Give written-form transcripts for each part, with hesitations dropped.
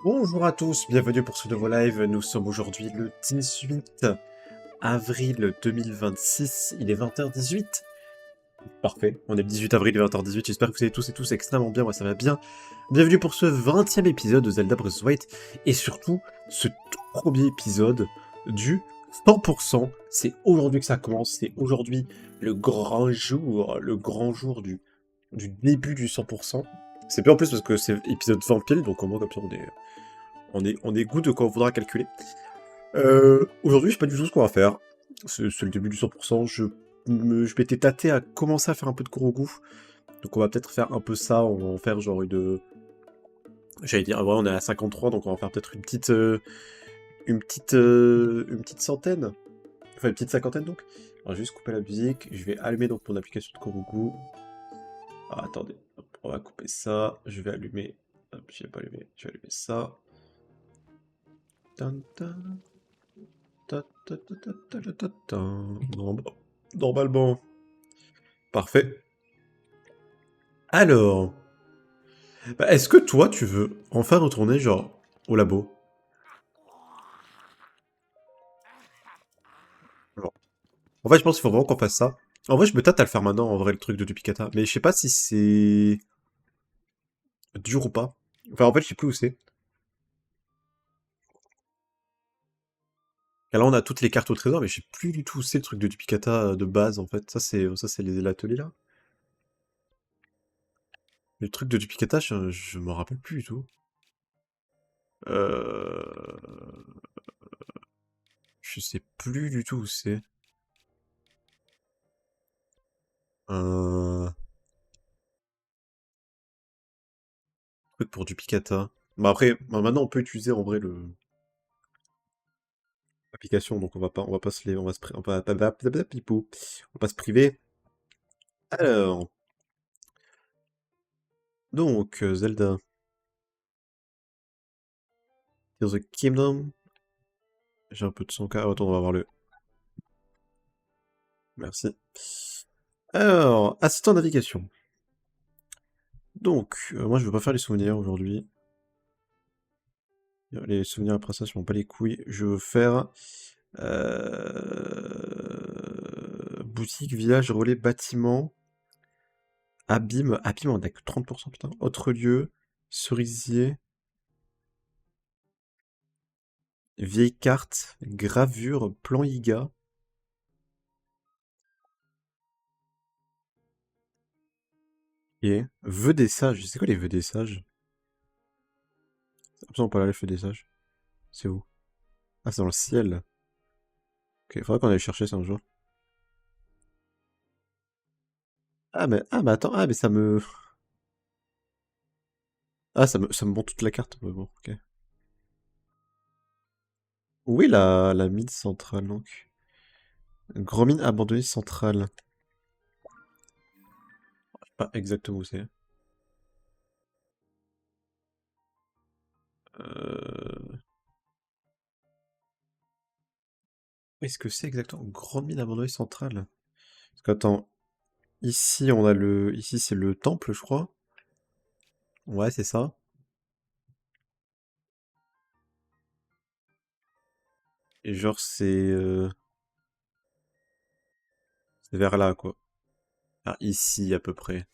Bonjour à tous, bienvenue pour ce nouveau live. Nous sommes aujourd'hui le 18 avril 2026, il est 20h18. Parfait, on est le 18 avril, il est 20h18, j'espère que vous allez tous et tous extrêmement bien, moi ça va bien. Bienvenue pour ce 20e épisode de Zelda Breath of the Wild, et surtout ce tout premier épisode du 100%. C'est aujourd'hui que ça commence, c'est aujourd'hui le grand jour du début du 100%. C'est bien en plus parce que c'est épisode 20 pile, donc au moins comme ça on est good quand on voudra calculer. Aujourd'hui, je sais pas du tout ce qu'on va faire. C'est le début du 100%. Je m'étais tâté à commencer à faire un peu de Kurogu. Donc on va peut-être faire un peu ça. On va en faire genre une... J'allais dire, ouais, on est à 53, donc on va faire peut-être une petite centaine. Enfin, une petite cinquantaine donc. On va juste couper la musique. Je vais allumer donc mon application de Kurogu. Ah, attendez. Hop, on va couper ça. Je vais allumer... Hop, je vais pas allumer. Je vais allumer ça. Tan, tan. Normalement. Parfait. Alors, est-ce que toi, tu veux enfin retourner, genre, au labo? Bon. En fait, je pense qu'il faut vraiment qu'on fasse ça. En vrai, je me tâte à le faire maintenant, en vrai, le truc de Duplicata. Mais je sais pas si c'est dur ou pas. Enfin, en fait, je sais plus où c'est. Et là, on a toutes les cartes au trésor, mais je sais plus du tout où c'est le truc de Duplicata de base, en fait. Ça, c'est l'atelier, là. Le truc de Duplicata, je me rappelle plus du tout. Euh... Je sais plus du tout où c'est. Un truc pour du Picata. Bah après, bah maintenant on peut utiliser en vrai le l'application, donc on va pas se les, on va se, on va pas se priver. Alors, donc Zelda, Tears of the Kingdom. J'ai un peu de son cas. Attends, on va voir le. Merci. Alors, assistant navigation. Donc, moi je veux pas faire les souvenirs aujourd'hui. Les souvenirs après ça, je m'en bats les couilles. Je veux faire boutique, village, relais, bâtiment, abîme, on a que 30%, putain. Autre lieu, cerisier, vieille carte, gravure, plan IGA. Et vœux des sages. C'est quoi les vœux des sages? C'est absolument pas là les vœux des sages. C'est où? Ah, c'est dans le ciel. Ok, faudra qu'on aille chercher ça un jour. Ah mais attends, ah mais ça me... Ah, ça me montre toute la carte. Ouais, bon, ok. Où est la mine centrale, donc? Grand mine abandonnée centrale. Je sais pas exactement où c'est. Euh... Où est-ce que c'est exactement? Grande mine abandonnée centrale. Parce qu'attends, ici on a le... Ici c'est le temple, je crois. Ouais, c'est ça. Et genre c'est vers là, quoi. Ah, ici à peu près.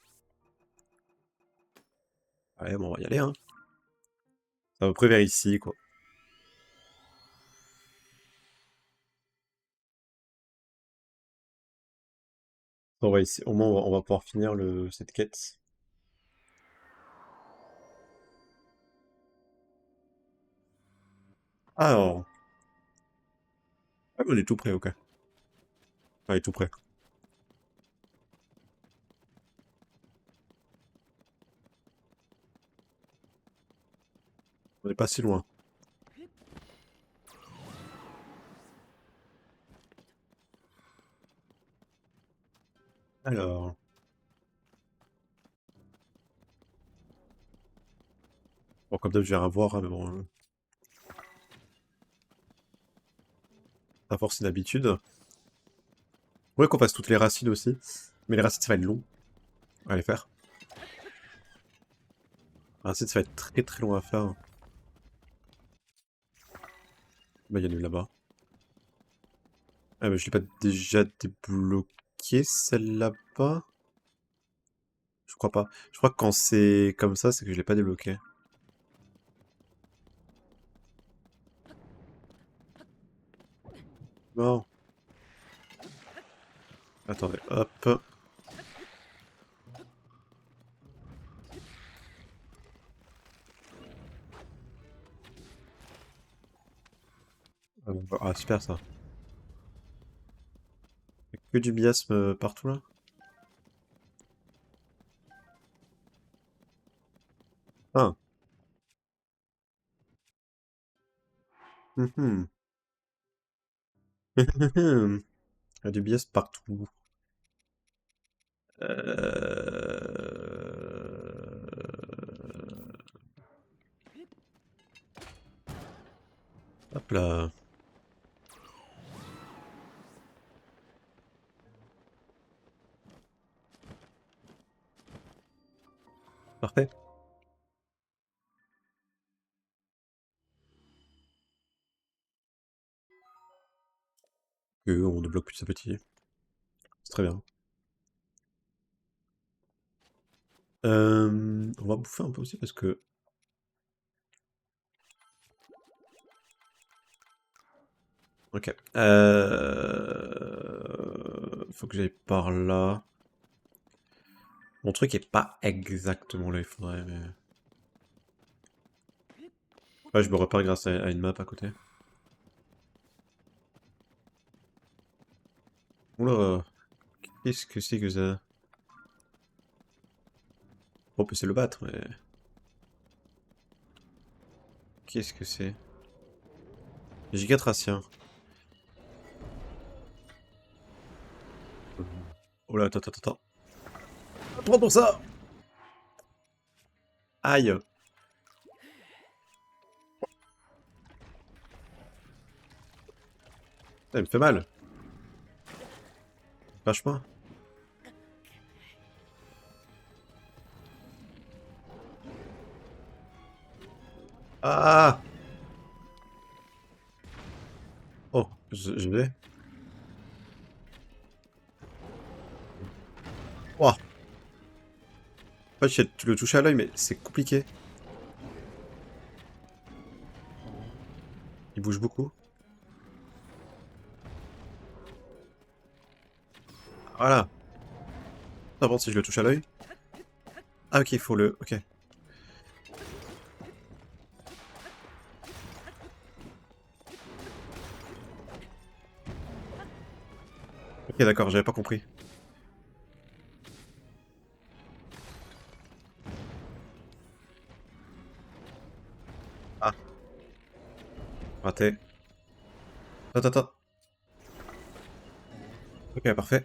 Ouais, bon, on va y aller, hein. C'est à peu près vers ici, quoi. On va ici. Au moins, on va pouvoir finir cette quête. Alors... Ah, mais on est tout près, ok. On est tout près. On est pas si loin. Alors... Bon, comme d'hab, je vais rien voir, hein, mais bon... Pas force une habitude. Ouais, qu'on fasse toutes les racines aussi. Mais les racines, ça va être long à les faire. Les racines, ça va être très très long à faire. Bah, il y en a une là-bas. Ah, mais je l'ai pas déjà débloqué, celle là-bas? Je crois pas. Je crois que quand c'est comme ça, c'est que je l'ai pas débloqué. Non. Attendez, hop. Ah, super ça. Y a que du miasme partout là? Ah. Mhm. Il y a du miasme partout. Hop là. Parfait. On débloque petit à petit. C'est très bien. On va bouffer un peu aussi parce que... Ok. Faut que j'aille par là. Mon truc est pas exactement là, il faudrait, mais... Ouais, je me repère grâce à une map à côté. Oula, qu'est-ce que c'est que ça? On peut essayer de le battre, mais... Qu'est-ce que c'est? Gigatracien. Oh là, attends. Prends pour ça! Aïe! Ça me fait mal. Vachement. Ah! Oh, je vais. Ouah! En fait, tu le touches à l'œil, mais c'est compliqué. Il bouge beaucoup. Voilà. Ah bon, si je le touche à l'œil. Ah ok, il faut le... Ok. Ok, d'accord, j'avais pas compris. Ah, raté. Attends. Ok, parfait.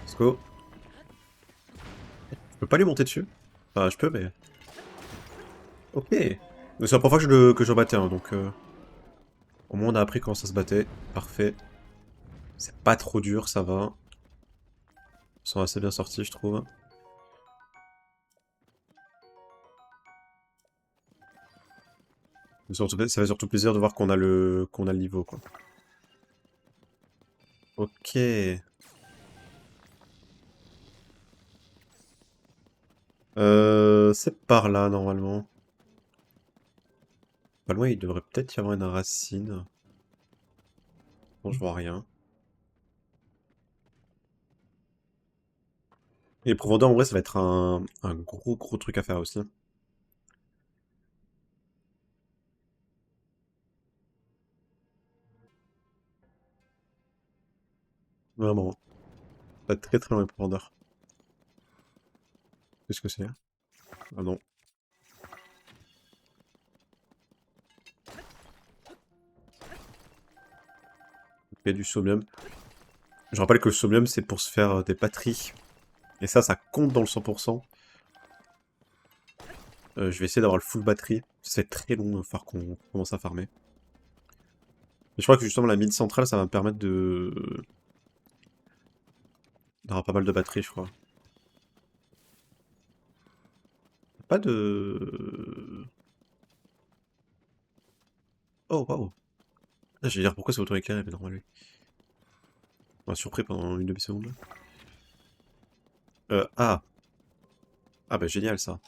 Let's go. Je peux pas lui monter dessus? Enfin, je peux, mais... Ok. Mais c'est la première fois que je battais, hein, donc... Au moins, on a appris comment ça se battait. Parfait. C'est pas trop dur, ça va. Ils sont assez bien sortis, je trouve. Mais surtout, ça fait surtout plaisir de voir qu'on a le niveau, quoi. Ok. C'est par là, normalement. Pas loin, il devrait peut-être y avoir une racine. Bon, je vois rien. Et profondeur, en vrai, ça va être un gros truc à faire aussi. Vraiment. Ça va être très loin, les profondeurs. Qu'est-ce que c'est? Ah non. Il y a du sommium. Je rappelle que le sommium, c'est pour se faire des batteries. Et ça compte dans le 100%. Je vais essayer d'avoir le full batterie. C'est très long, il va falloir qu'on commence à farmer. Mais je crois que justement, la mine centrale, ça va me permettre d'avoir pas mal de batteries, je crois. Pas de... Oh, waouh. Ah, j'allais dire pourquoi c'est auto-éclairé, mais normal, lui. On m'a surpris pendant une demi-seconde. Ah. Ah bah génial, ça.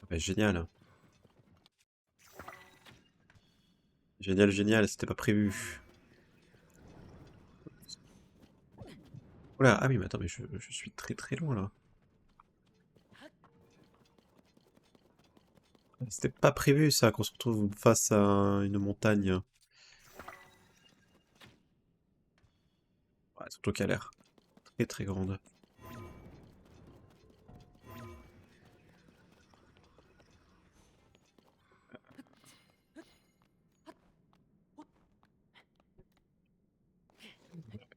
Ah bah génial. Génial, génial, c'était pas prévu. Oula, ah oui, mais attends, mais je suis très très loin, là. C'était pas prévu, ça, qu'on se retrouve face à une montagne. Ouais, surtout qu'elle a l'air très très grande.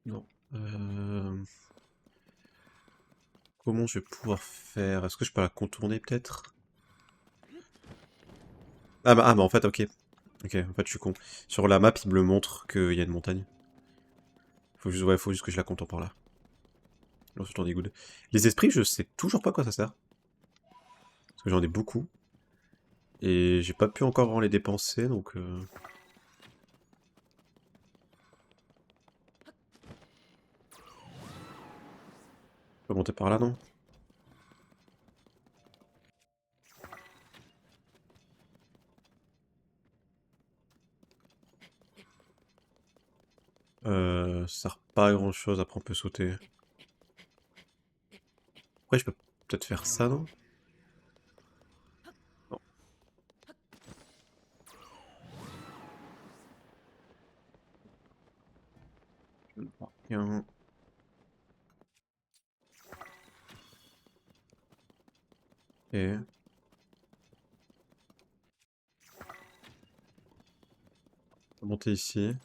Non. Comment je vais pouvoir faire? Est-ce que je peux la contourner, peut-être? Ah bah en fait, ok. Ok, en fait, je suis con. Sur la map, il me le montre qu'il y a une montagne. Faut juste que je la contourne par là. Ensuite, on est good. Les esprits, je sais toujours pas à quoi ça sert. Parce que j'en ai beaucoup. Et j'ai pas pu encore vraiment les dépenser, donc... On peut monter par là, non? Ça sert pas à grand chose, après on peut sauter. Après, je peux peut-être faire ça, non? Non. Je ne vois rien. Et... On va monter ici.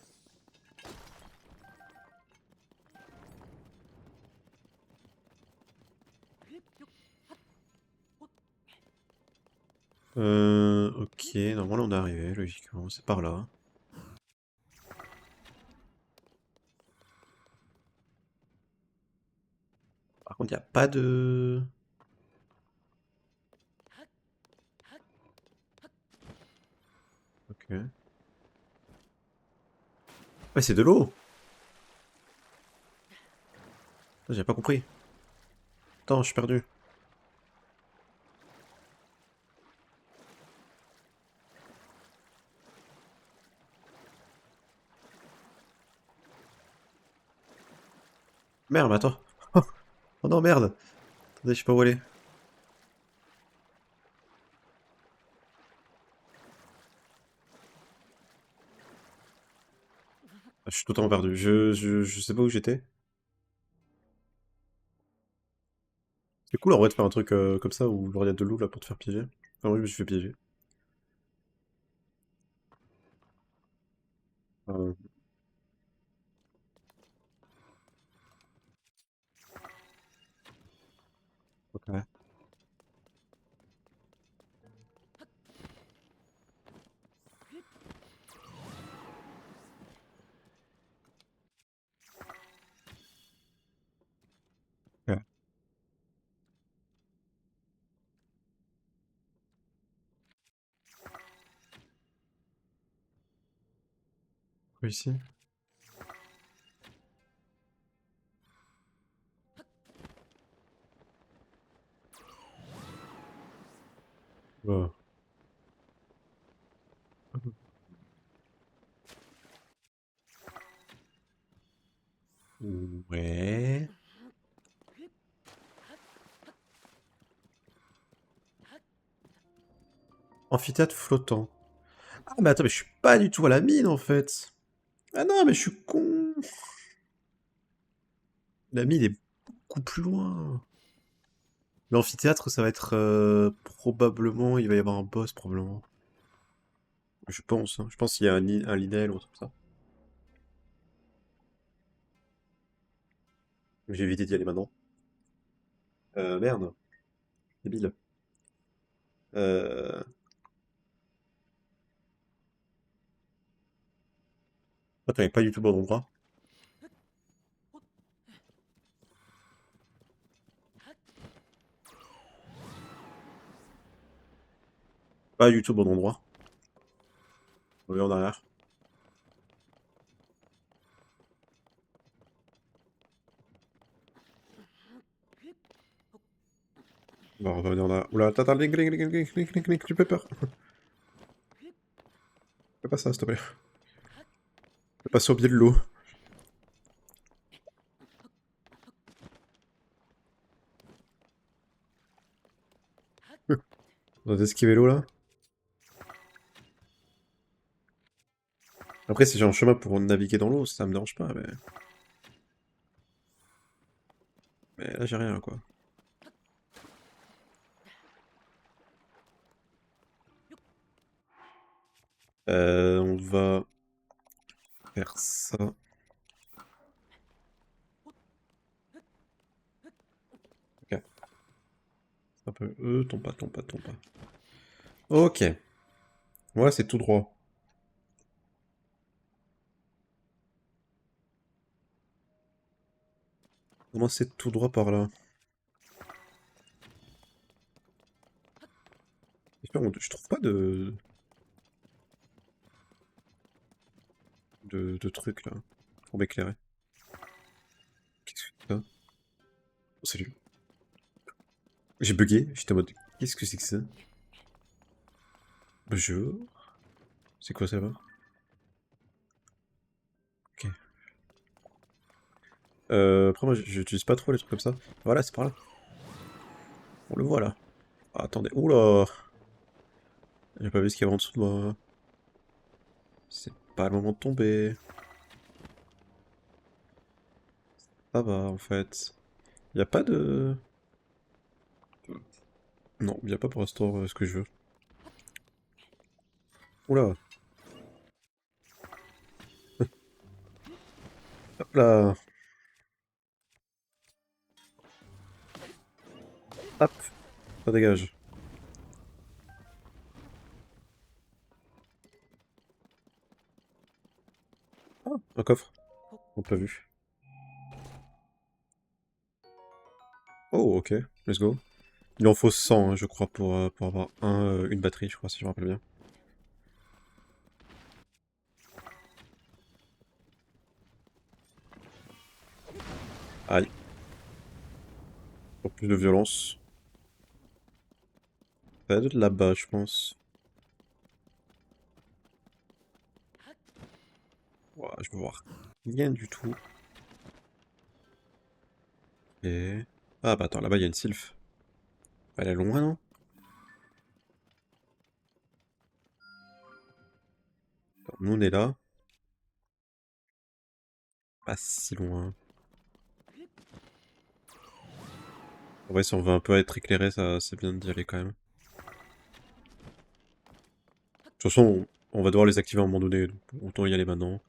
Ok, normalement on est arrivé, logiquement, c'est par là. Par contre, il n'y a pas de... Ok. Ouais, c'est de l'eau! J'ai pas compris. Attends, je suis perdu. Merde, mais attends. Oh non, merde! Attendez, je sais pas où aller. Ah, je suis totalement perdu. Je sais pas où j'étais. C'est cool en vrai de faire un truc comme ça où genre, il y a de l'eau là pour te faire piéger. Enfin, moi je me suis fait piéger. Euh, ok. Ok. Quoi ici? Oh. Ouais. Amphithéâtre flottant. Ah mais attends, mais je suis pas du tout à la mine en fait. Ah non, mais je suis con. La mine est beaucoup plus loin. L'amphithéâtre, ça va être probablement, il va y avoir un boss probablement. Je pense, hein. Je pense qu'il y a un Linel ou un truc comme ça. J'ai évité d'y aller maintenant. Merde, débile. Euh... Attends, il est pas du tout au bon endroit. Pas du tout au bon endroit. Reviens en arrière. Bon, on va revenir en arrière. Oula, attends, link, link, link, link, link, link, link, tu fais peur. Fais pas ça, s'il te plaît. Fais passer au biais de l'eau. On va esquiver l'eau, là. Après, si j'ai un chemin pour naviguer dans l'eau, ça me dérange pas, mais... Mais là, j'ai rien, quoi. On va faire ça. Ok. Un peu... tombe pas, tombe pas, tombe pas. Ok. Voilà, c'est tout droit. Comment c'est tout droit par là? Je trouve pas de trucs, là, pour m'éclairer. Qu'est-ce que c'est ça? Oh, salut. J'ai bugué, j'étais en mode... Qu'est-ce que c'est que ça? Bonjour. C'est quoi ça, là? Ok. Après, moi, j'utilise pas trop les trucs comme ça. Voilà, c'est par là. On le voit, là. Ah, attendez. Oula! J'ai pas vu ce qu'il y avait en dessous de moi. C'est pas le moment de tomber. Ça va, en fait. Y a pas de... Non, y a pas pour l'instant ce que je veux. Oula! Hop là! Hop! Ça dégage. Ah, un coffre. On pas vu. Oh, ok. Let's go. Il en faut 100, hein, je crois, pour avoir une batterie, je crois, si je me rappelle bien. Aïe. Pour plus de violence. Ça va être là-bas, je pense. Ouah, je veux voir. Rien du tout. Et... Ah bah attends, là-bas il y a une sylph. Elle est loin, non? Attends, nous on est là. Pas si loin. En vrai, si on veut un peu être éclairé, ça c'est bien d'y aller quand même. De toute façon, on va devoir les activer à un moment donné, donc autant y aller maintenant.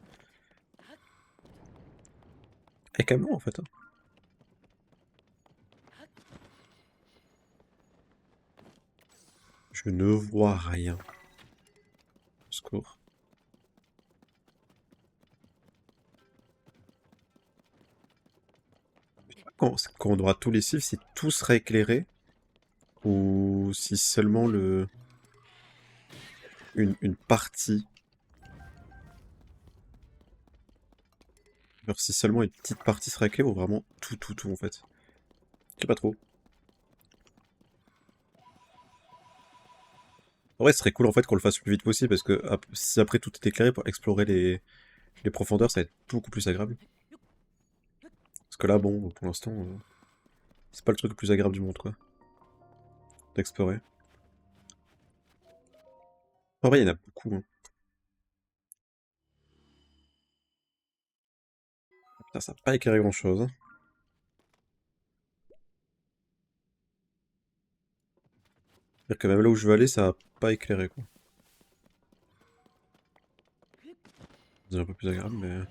Et quand même non, en fait, hein. Je ne vois rien. Au secours. Je sais pas quand on aura tous les sylphes, si tout sera éclairé, ou si seulement une partie. Genre si seulement une petite partie sera éclairée, ou vraiment tout en fait. Je sais pas trop. En vrai, ce serait cool en fait qu'on le fasse le plus vite possible, parce que si après tout est éclairé pour explorer les profondeurs, ça va être beaucoup plus agréable. Parce que là, bon, pour l'instant, c'est pas le truc le plus agréable du monde, quoi, d'explorer. En vrai, il y en a beaucoup, hein. Putain, ça n'a pas éclairé grand-chose, hein. C'est-à-dire que même là où je veux aller, ça a pas éclairé, quoi. C'est un peu plus agréable, mais...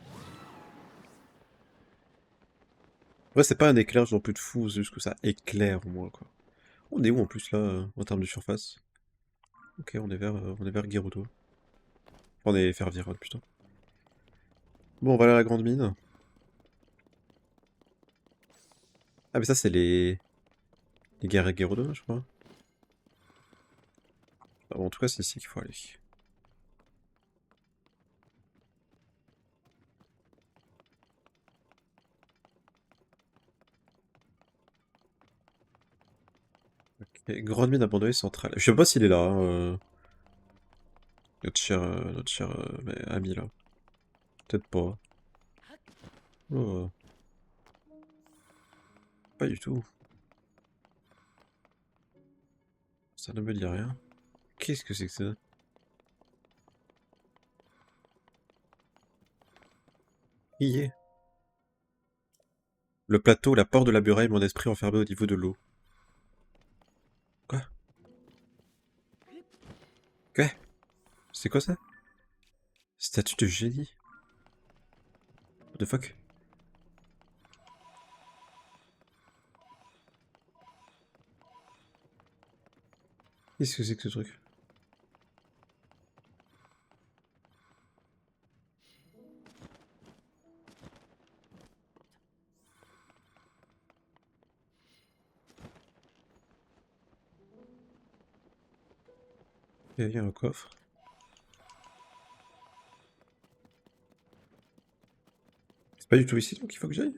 En vrai, c'est pas un éclair genre plus de fou, c'est juste que ça éclaire au moins, quoi. On est où en plus, là, en termes de surface? Ok, on est vers Gerudo. On est vers Virod, putain. Bon, on va aller à la grande mine. Ah, mais ça, c'est les guerres à Gerudo, je crois. Ah, bon, en tout cas, c'est ici qu'il faut aller. Et grande mine abandonnée centrale. Je sais pas s'il est là, hein, notre cher ami là. Peut-être pas. Oh, pas du tout. Ça ne me dit rien. Qu'est-ce que c'est que ça? Y est. Le plateau, la porte de la muraille, mon esprit enfermé au niveau de l'eau. Quoi? Quoi? C'est quoi ça? Statue de génie? What the fuck? Qu'est-ce que c'est que ce truc? Il y a un coffre. C'est pas du tout ici donc il faut que j'aille?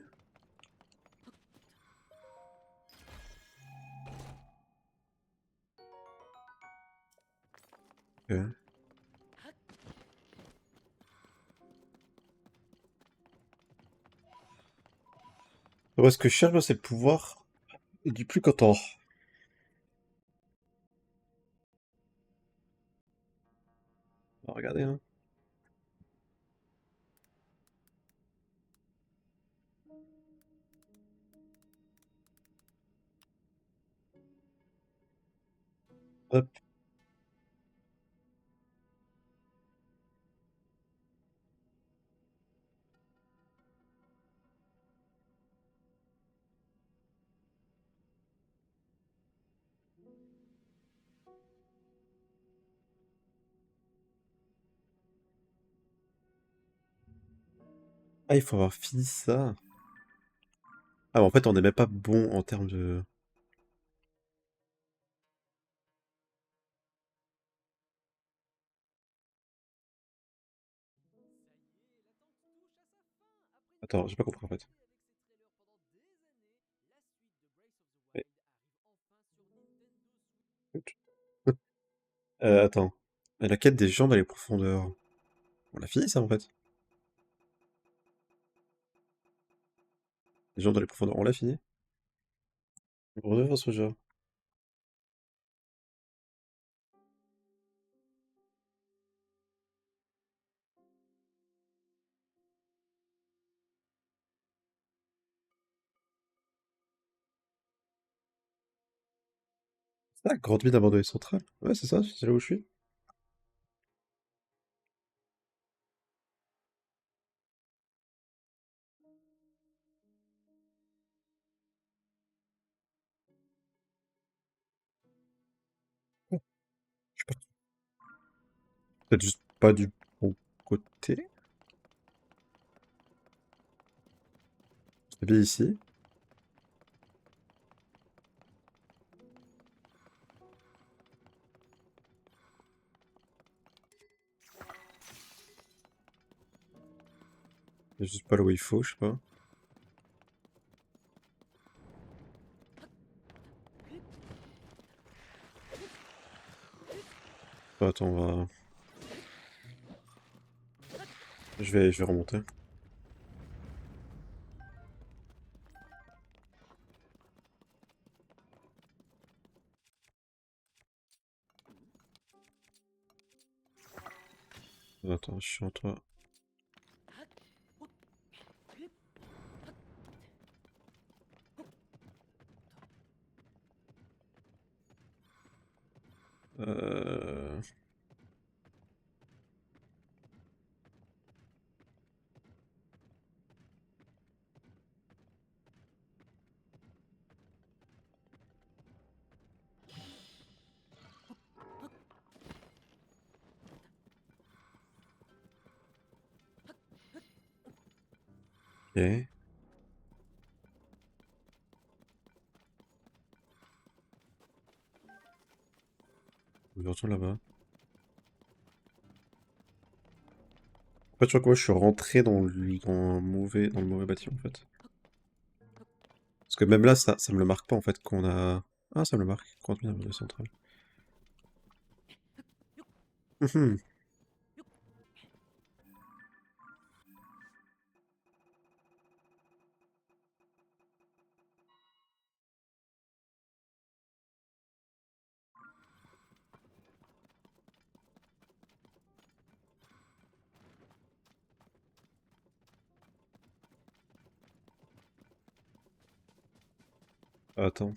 Ok. Ouais, ce que je cherche, moi, c'est le pouvoir du plus content. On va regarder, hein. Hop. Ah, il faut avoir fini ça. Ah, mais en fait, on n'est même pas bon en termes de... Attends, j'ai pas compris en fait. Mais- attends. La quête des gens dans les profondeurs. On l'a fini ça en fait. Les gens dans les profondeurs, on l'a fini. On redevient ce jeu. Ah, grande mine abandonnée centrale. Ouais, c'est ça, c'est là où je suis. Je suis pas... Peut-être juste pas du bon côté. C'est bien ici. C'est juste pas là où il faut, je sais pas. Attends, on va... je vais remonter. Attends, je suis en toi. Euh... Ok. Je retourne là-bas. En fait, je crois que moi, je suis rentré dans le mauvais bâtiment, en fait. Parce que même là, ça me le marque pas, en fait, qu'on a Ah, ça me le marque. 40 000 de centrale. Mhm. Attends.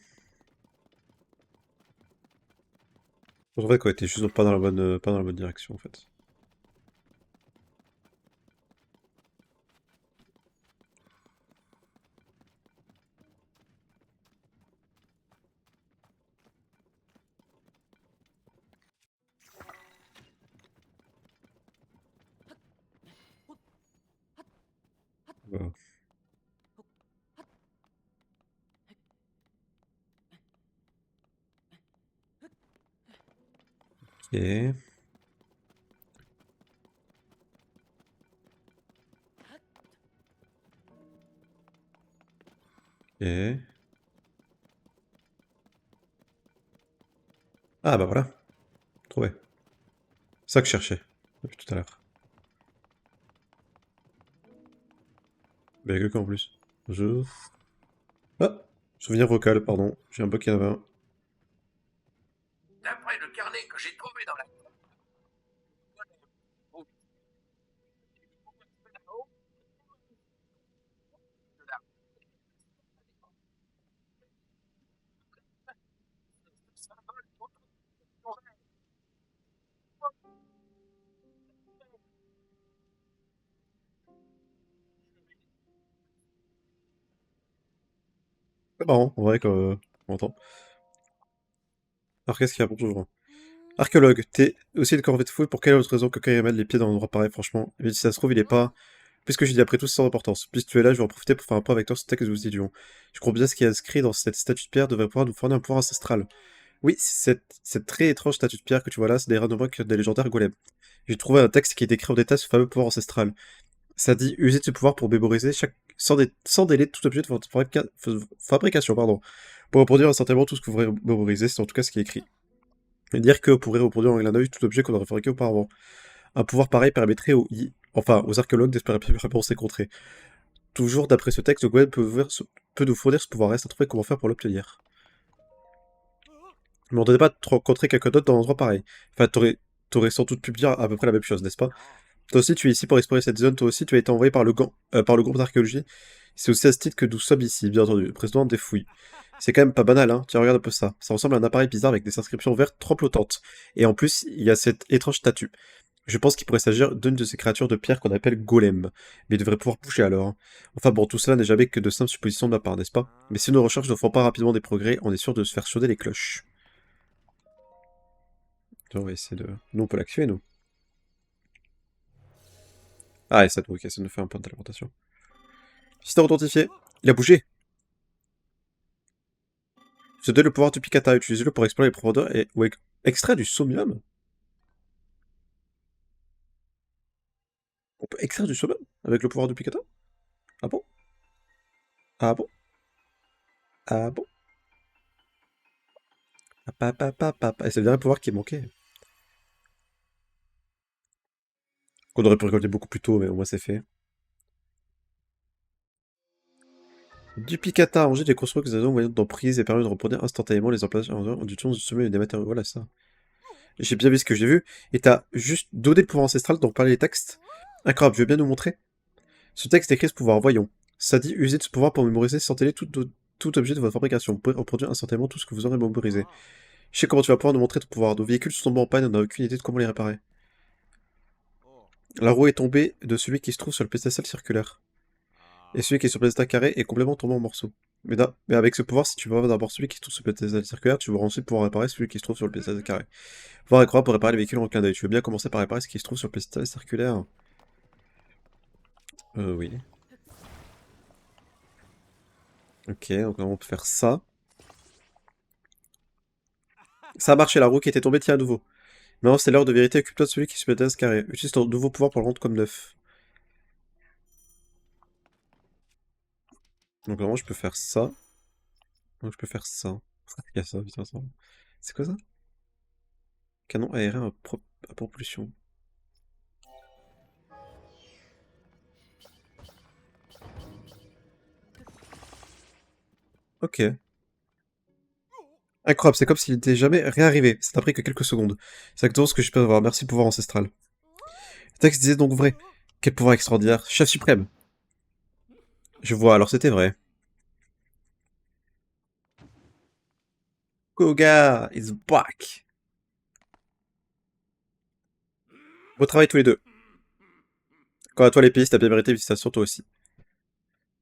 En vrai, quoi, t'es juste pas dans la pas dans la bonne direction, en fait. Voilà. Ok. Ok. Ah, bah voilà. Trouvé. C'est ça que je cherchais. Depuis tout à l'heure. Mais il y a quelqu'un en plus. Je... Ah! Souvenir vocal, pardon. J'ai un bug qui en avait un. D'après le carnet que j'ai trouvé dans la C'est marrant, en vrai, on entend. Alors, qu'est-ce qu'il y a pour toujours? Archéologue, t'es aussi une corvée de fouille, pour quelle autre raison que Kairi met les pieds dans l'endroit pareil, franchement? Mais si ça se trouve, il est pas... Puisque j'ai dit après tout, c'est sans importance. Puisque tu es là, je vais en profiter pour faire un point avec toi sur ce texte que nous étudions. Je crois bien ce qui est inscrit dans cette statue de pierre devrait pouvoir nous fournir un pouvoir ancestral. Oui, cette très étrange statue de pierre que tu vois là, c'est des que des légendaires golems. J'ai trouvé un texte qui décrit en détail ce fameux pouvoir ancestral. Ça dit user de ce pouvoir pour mémoriser sans délai tout objet de votre fabrication, pardon. Pour reproduire instantanément tout ce que vous voudrez mémoriser, c'est en tout cas ce qui est écrit. Et dire que vous pourrez reproduire en un clin d'œil tout objet qu'on aurait fabriqué auparavant. Un pouvoir pareil permettrait aux archéologues d'espérer plus rapidement ces contrées. Toujours d'après ce texte, Gwen peut nous fournir ce pouvoir, reste à trouver comment faire pour l'obtenir. Mais on ne devrait pas rencontrer quelqu'un d'autre dans un endroit pareil. Enfin, t'aurais sans doute pu me dire à peu près la même chose, n'est-ce pas? Toi aussi, tu es ici pour explorer cette zone, toi aussi, tu as été envoyé par le groupe d'archéologie. C'est aussi à ce titre que nous sommes ici, bien entendu, le président des fouilles. C'est quand même pas banal, hein. Tiens, regarde un peu ça. Ça ressemble à un appareil bizarre avec des inscriptions vertes tremblottantes. Et en plus, il y a cette étrange statue. Je pense qu'il pourrait s'agir d'une de ces créatures de pierre qu'on appelle golem. Mais il devrait pouvoir bouger alors, hein. Enfin bon, tout cela n'est jamais que de simples suppositions de ma part, n'est-ce pas? Mais si nos recherches ne font pas rapidement des progrès, on est sûr de se faire sonner les cloches. Tiens, on va essayer de... Nous, on peut l'activer, nous. Ah, et ça, ok, ça nous fait un point d'alimentation. Système authentifié. Il a bougé. Se donne le pouvoir du Picata. Utilisez-le pour explorer les profondeurs et ou extraire du sommium. On peut extraire du sommium avec le pouvoir du Picata? Ah bon? Ah bon? Ah bon? Ah, et c'est le dernier pouvoir qui manquait. Qu'on aurait pu récolter beaucoup plus tôt, mais au moins c'est fait. Du Picata, arranger des constructions moyennes d'emprise et permet de reproduire instantanément les emplacements du temps du sommeil et des matériaux. Voilà ça. J'ai bien vu ce que j'ai vu. Et t'as juste donné le pouvoir ancestral dont parlaient les textes. Incroyable, tu veux bien nous montrer? Ce texte décrit ce pouvoir, voyons. Ça dit user de ce pouvoir pour mémoriser sans télé tout objet de votre fabrication. Vous pouvez reproduire instantanément tout ce que vous aurez mémorisé. Je sais comment tu vas pouvoir nous montrer ton pouvoir. Nos véhicules sont tombés en panne et on n'a aucune idée de comment les réparer. La roue est tombée de celui qui se trouve sur le pédestal circulaire. Et celui qui est sur le pédestal carré est complètement tombé en morceaux. Mais avec ce pouvoir, si tu vas d'abord celui qui se trouve sur le pédestal circulaire, tu vas ensuite pouvoir réparer celui qui se trouve sur le pédestal carré. Pouvoir incroyable pour réparer les véhicules en clin d'œil. Tu veux bien commencer par réparer ce qui se trouve sur le pédestal circulaire? Oui. Ok, donc là, on peut faire ça. Ça a marché, la roue qui était tombée tient à nouveau. Maintenant, c'est l'heure de vérité. Occupe-toi de celui qui se met à ce carré. Utilise ton nouveau pouvoir pour le rendre comme neuf. Donc, vraiment, je peux faire ça. Donc, je peux faire ça. Il y a ça, putain, ça. C'est quoi ça? Canon aérien à propulsion. Ok. Incroyable, c'est comme s'il n'était jamais rien arrivé. Ça n'a pris que quelques secondes. C'est exactement ce que je peux avoir. Merci, pouvoir ancestral. Le texte disait donc vrai. Quel pouvoir extraordinaire. Chef suprême. Je vois, alors c'était vrai. Koga is back. Beau travail tous les deux. Quand à toi les pays, t'as bien mérité, félicitations toi aussi.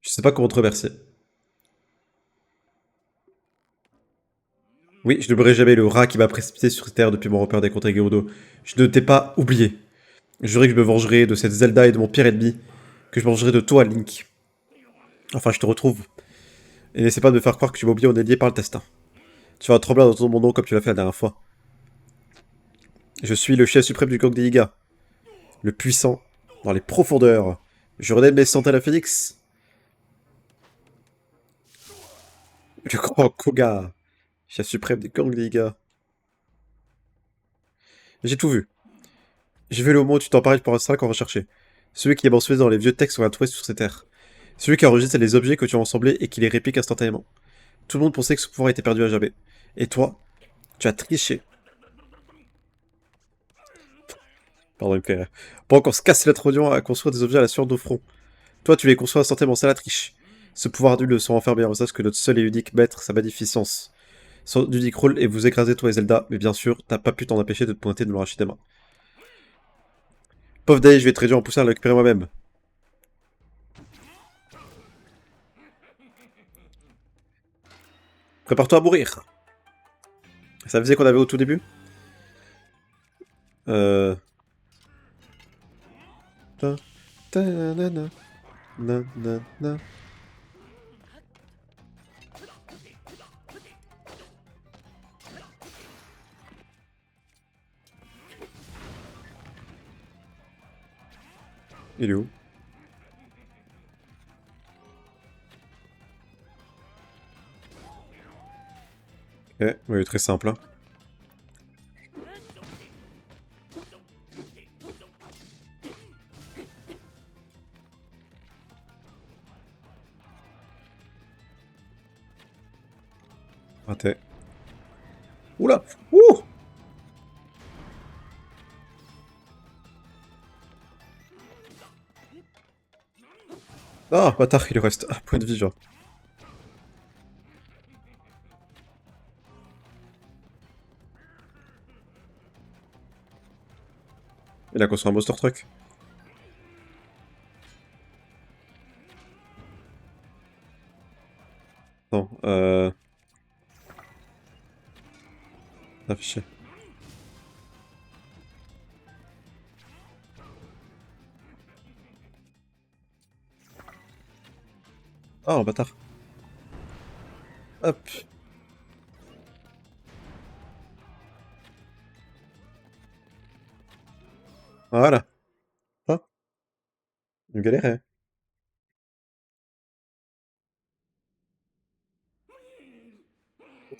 Je sais pas comment te remercier. Oui, je n'oublierai jamais le rat qui m'a précipité sur terre depuis mon repère des contrées Gerudo. Je ne t'ai pas oublié. Je jurais que je me vengerai de cette Zelda et de mon pire ennemi. Que je me vengerai de toi, Link. Enfin, je te retrouve. Et n'essaie pas de me faire croire que tu m'as oublié, on est lié par le destin. Tu vas trembler en entendant mon nom comme tu l'as fait la dernière fois. Je suis le chef suprême du gang des Iga. Le puissant, dans les profondeurs. Je redonne mes centaines à Phoenix. Le grand Koga. Chef suprême des gangs des Iga. J'ai tout vu. J'ai vu le moment où tu t'en parlais pour un 5 en recherché. Celui qui est mentionné dans les vieux textes qu'on a trouvés sur ces terres. Celui qui enregistre les objets que tu as assemblés et qui les réplique instantanément. Tout le monde pensait que ce pouvoir était perdu à jamais. Et toi, tu as triché. Pardon, il me plairait. Pendant qu'on se casse la trognon à construire des objets à la sueur de nos fronts. Toi, tu les conçois instantanément, c'est la triche. Ce pouvoir nul se renfermer en visage que notre seul et unique maître, sa magnificence. Son unique rôle est vous écraser, toi et Zelda, mais bien sûr, t'as pas pu t'en empêcher de te pointer de nous arracher des mains. Pauvre Dave, je vais te réduire en poussière à le récupérer moi-même. Prépare-toi à mourir. Ça faisait qu'on avait au tout début. Euh... Ta, ta, na, na, na, na, na. Il est où? Ok, il est très simple. Hein. Raté. Oula! Ouh! Ah, bâtard, il lui reste un point de vie, genre. Il a construit un monster truck. Non, affiché. Ah, bâtard. Hop. Voilà. Ah, il galérait.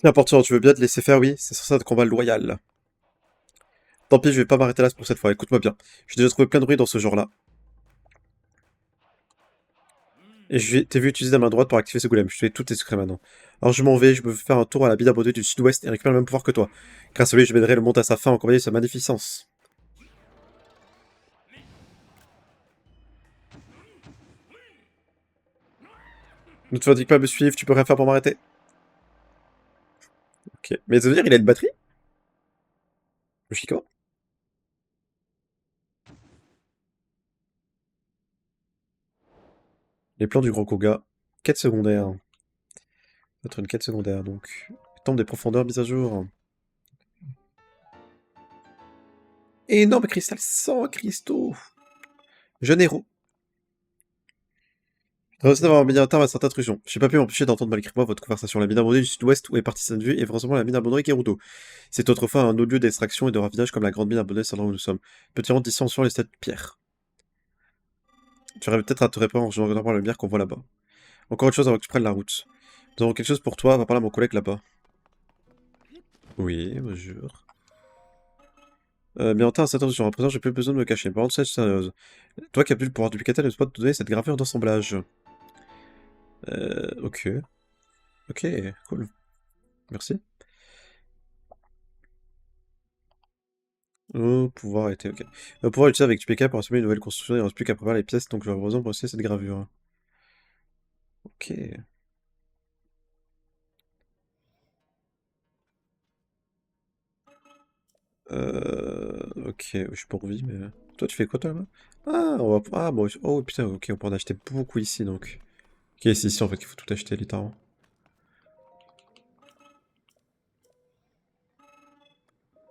N'importe quoi, tu veux bien te laisser faire, oui, c'est sur ça de combat loyal. Tant pis, je vais pas m'arrêter là pour cette fois, écoute-moi bien. J'ai déjà trouvé plein de bruit dans ce genre-là. Et t'ai vu utiliser la main droite pour activer ce golem. Je fais tous tes secrets maintenant. Alors je m'en vais, je me fais faire un tour à la bille abandonnée du sud-ouest et récupérer le même pouvoir que toi. Grâce à lui, je m'aiderai le monde à sa fin en combattant sa magnificence. Ne te fatigue pas à me suivre, tu peux rien faire pour m'arrêter. Ok. Mais ça veut dire il a une batterie? Logiquement. Les plans du Grand Koga. Quête secondaire. Peut-être une quête secondaire, donc. Temple des profondeurs, mise à jour. Énorme cristal sans cristaux. Jeune héros. Réussi d'avoir mis un terme à cette intrusion. J'ai pas pu m'empêcher d'entendre malgré moi votre conversation. La mine abandonnée du sud-ouest où est partie cette vue est vraiment la mine abandonnée Gerudo. C'est autrefois un autre lieu d'extraction et de raffinage comme la grande mine abandonnée c'est là où nous sommes. Petit rang d'ici en suivant les statues de pierre. Tu arrives peut-être à te répondre en regardant la lumière qu'on voit là-bas. Encore autre chose avant que tu prennes la route. Nous avons quelque chose pour toi, va parler à mon collègue là-bas. Oui, bonjour. Bien en temps, à cette heure, à présent, j'ai plus besoin de me cacher. Par contre, c'est sérieuse. Toi qui as pu le pouvoir du Picatel, ne pas te donner cette gravure d'assemblage. Ok. Ok, cool. Merci. Pouvoir été, ok. Pouvoir utiliser avec PK pour assembler une nouvelle construction, il ne reste plus qu'à préparer les pièces, donc j'aurai besoin pour essayer cette gravure. Ok. Ok, je suis pourvu, mais... Toi, tu fais quoi, toi, là-bas? Ah, on va... Ah, bon... Oh, putain, ok, on peut en acheter beaucoup ici, donc. Ok, c'est ici, en fait, qu'il faut tout acheter, littéralement.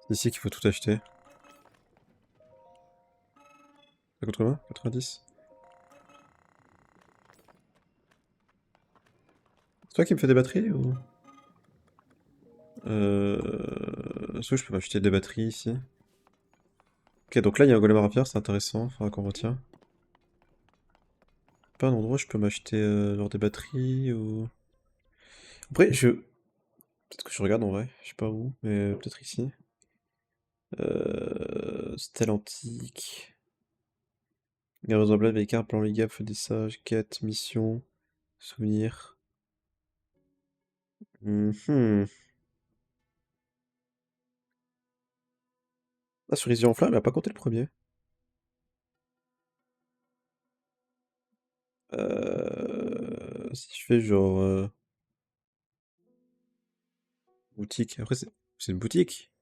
C'est ici qu'il faut tout acheter. Ça coûte combien? 90? C'est toi qui me fais des batteries, ou... Est-ce que je peux m'acheter des batteries, ici? Ok, donc là, il y a un golem à faire, c'est intéressant, faudra qu'on retient. Pas un endroit où je peux m'acheter, genre des batteries, ou... Après, je... Peut-être que je regarde, en vrai, je sais pas où, mais peut-être ici. Stèle antique... Garde en bled, écart, plan les feu des sages, quête, mission, souvenir. Mhm. Ah, cerisier en flamme, il a pas compté le premier. Si je fais genre... boutique, après c'est une boutique.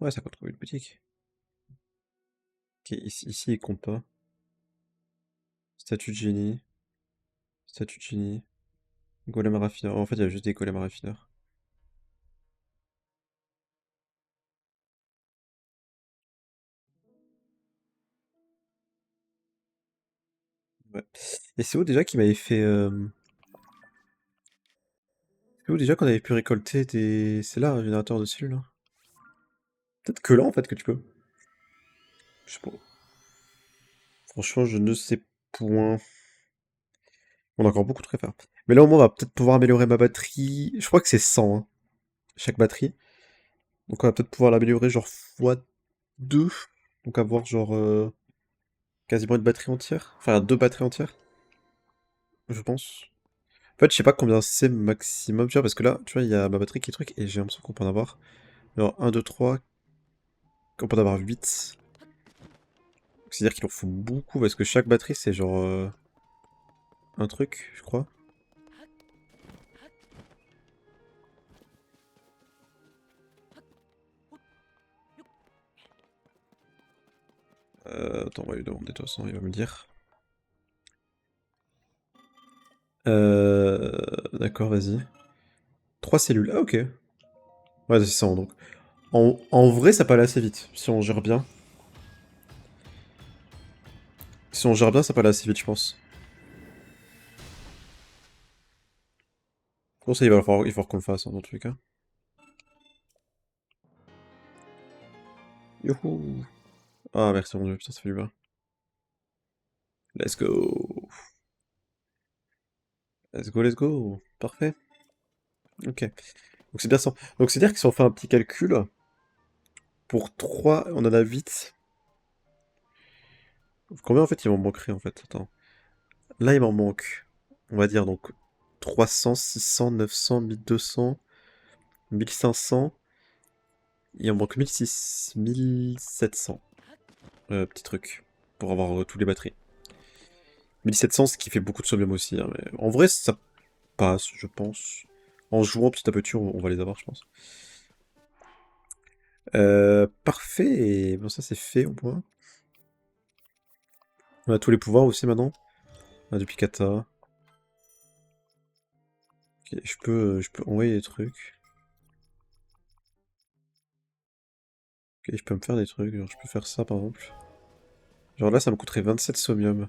Ouais, ça compte comme une boutique. Ok, ici il compte pas. Statue de génie. Statue de génie. Golem à raffineur. En fait, il y a juste des golems à raffineur. Ouais. Et c'est où déjà qu'il m'avait fait... C'est où déjà qu'on avait pu récolter des... C'est là, un générateur de cellules, là. Peut-être que là, en fait, que tu peux. Je sais pas. Franchement, je ne sais point. On a encore beaucoup de trucs à faire. Mais là, au moins, on va peut-être pouvoir améliorer ma batterie. Je crois que c'est 100, hein, chaque batterie. Donc, on va peut-être pouvoir l'améliorer genre x2. Donc, avoir genre quasiment une batterie entière. Enfin, deux batteries entières, je pense. En fait, je sais pas combien c'est maximum, tu vois, parce que là, tu vois, il y a ma batterie qui est truc, et j'ai l'impression qu'on peut en avoir. Alors, 1, 2, 3, qu'on peut en avoir 8. C'est-à-dire qu'il en faut beaucoup, parce que chaque batterie, c'est genre un truc, je crois. Attends, on va lui demander de toute façon, il va me le dire. D'accord, vas-y. 3 cellules, ah ok. Ouais, c'est ça, donc. En vrai, ça peut aller assez vite, si on gère bien. Si on gère bien, ça peut aller assez vite, je pense. Pour ça, il va falloir qu'on le fasse, hein, dans tous les cas. Youhou! Ah, merci mon dieu, putain, ça fait du bien. Let's go! Let's go, let's go! Parfait. Ok. Donc c'est bien ça. Donc c'est-à-dire que si on fait un petit calcul, pour 3, on en a 8. Combien en fait il m'en manquerait en fait? Attends. Là il m'en manque, on va dire donc 300, 600, 900, 1200, 1500. Il en manque 1600, 1700. Petit truc. Pour avoir tous les batteries. 1700, ce qui fait beaucoup de sommes aussi, hein, mais en vrai ça passe, je pense. En jouant petit à petit, on va les avoir, je pense. Parfait. Et bon, ça c'est fait au moins. On a tous les pouvoirs aussi maintenant. On a du Picata. Ok, je peux envoyer des trucs. Ok, je peux me faire des trucs. Genre, je peux faire ça par exemple. Genre là, ça me coûterait 27 sommium.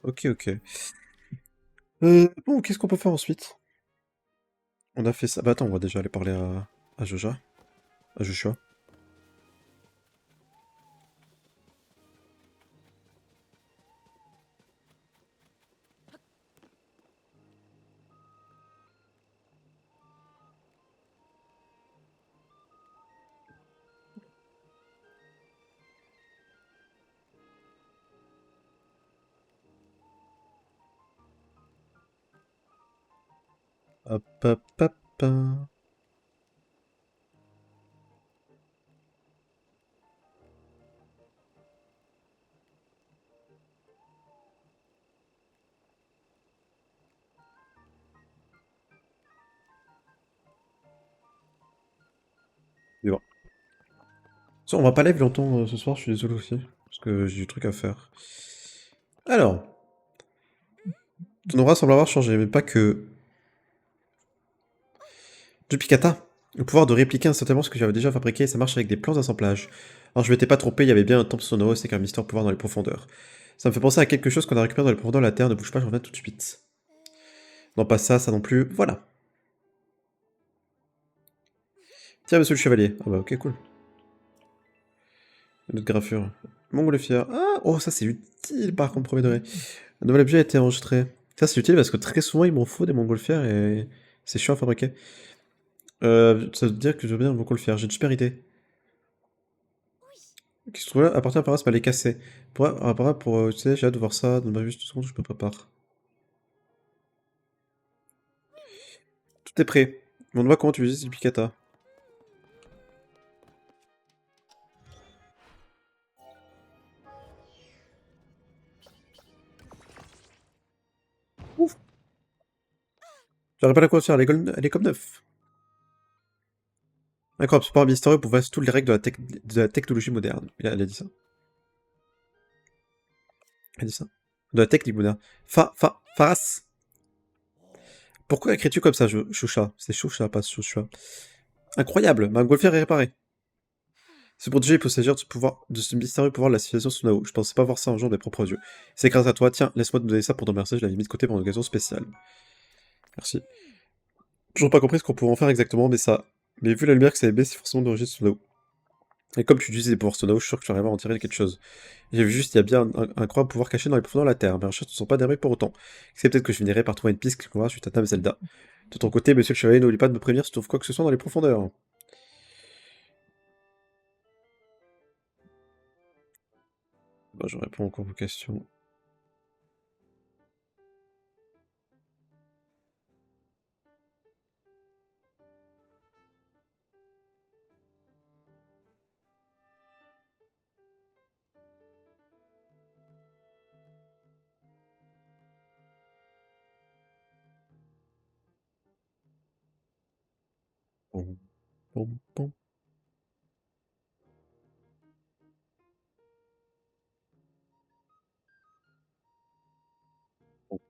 Ok, ok. Bon, qu'est-ce qu'on peut faire ensuite? On a fait ça. Bah attends, on va déjà aller parler à Joja. À Joshua. Hop, hop, hop, hop. Mais bon. On va pas live longtemps ce soir, je suis désolé aussi. Parce que j'ai du truc à faire. Alors. Ton aura semble avoir changé, mais pas que. Depuis Kata, le pouvoir de répliquer instantanément ce que j'avais déjà fabriqué, ça marche avec des plans d'assemblage. Alors je m'étais pas trompé, il y avait bien un temple sonore, c'est qu'un mystère pouvoir dans les profondeurs. Ça me fait penser à quelque chose qu'on a récupéré dans les profondeurs de la Terre, ne bouge pas, je reviens tout de suite. Non, pas ça, ça non plus, voilà. Tiens, monsieur le chevalier. Ah bah ok, cool. Une autre graffure. Montgolfière. Ah, oh, ça c'est utile par contre, premier degré. Un nouvel objet a été enregistré. Ça c'est utile parce que très souvent il m'en faut des montgolfières et c'est chiant à fabriquer. Ça veut dire que je veux bien un montgolfière, j'ai une super idée. Qui se trouve là, appartient à Paras, mais elle est cassée. Tu sais, j'ai hâte de voir ça, donne-moi juste 2 secondes, je me prépare. Tout est prêt. Montre-moi comment tu utilises le Picata. Ouf. J'arrive pas à la quoi faire, elle est comme neuf. Incroyable, ce pouvoir mystérieux pour toutes les règles de la technologie moderne. Elle a dit ça. Elle a dit ça. De la technique moderne. Faras. Pourquoi écris-tu comme ça, Choucha? C'est Choucha, pas Choucha. Incroyable, ma montgolfière est réparée. C'est pour protéger les possesseurs de ce mystérieux pouvoir de la civilisation Sunao. Je pensais pas voir ça un jour de mes propres yeux. C'est grâce à toi. Tiens, laisse-moi te donner ça pour te remercier. Je l'avais mis de côté pour une occasion spéciale. Merci. Toujours pas compris ce qu'on pouvait en faire exactement, mais ça. Mais vu la lumière que ça émet, c'est forcément d'origine Sunao. Et comme tu utilises des pouvoirs Sunao, je suis sûr que tu arriveras à en tirer quelque chose. J'ai vu juste, il y a bien un incroyable pouvoir caché dans les profondeurs de la Terre. Mes recherches ne sont pas derrière pour autant. C'est peut-être que je finirai par trouver une piste qui convaincra suite à Dame Zelda. De ton côté, monsieur le chevalier, n'oublie pas de me prévenir si tu trouves quoi que ce soit dans les profondeurs. Bah, je réponds encore vos questions. Pom, pom, pom,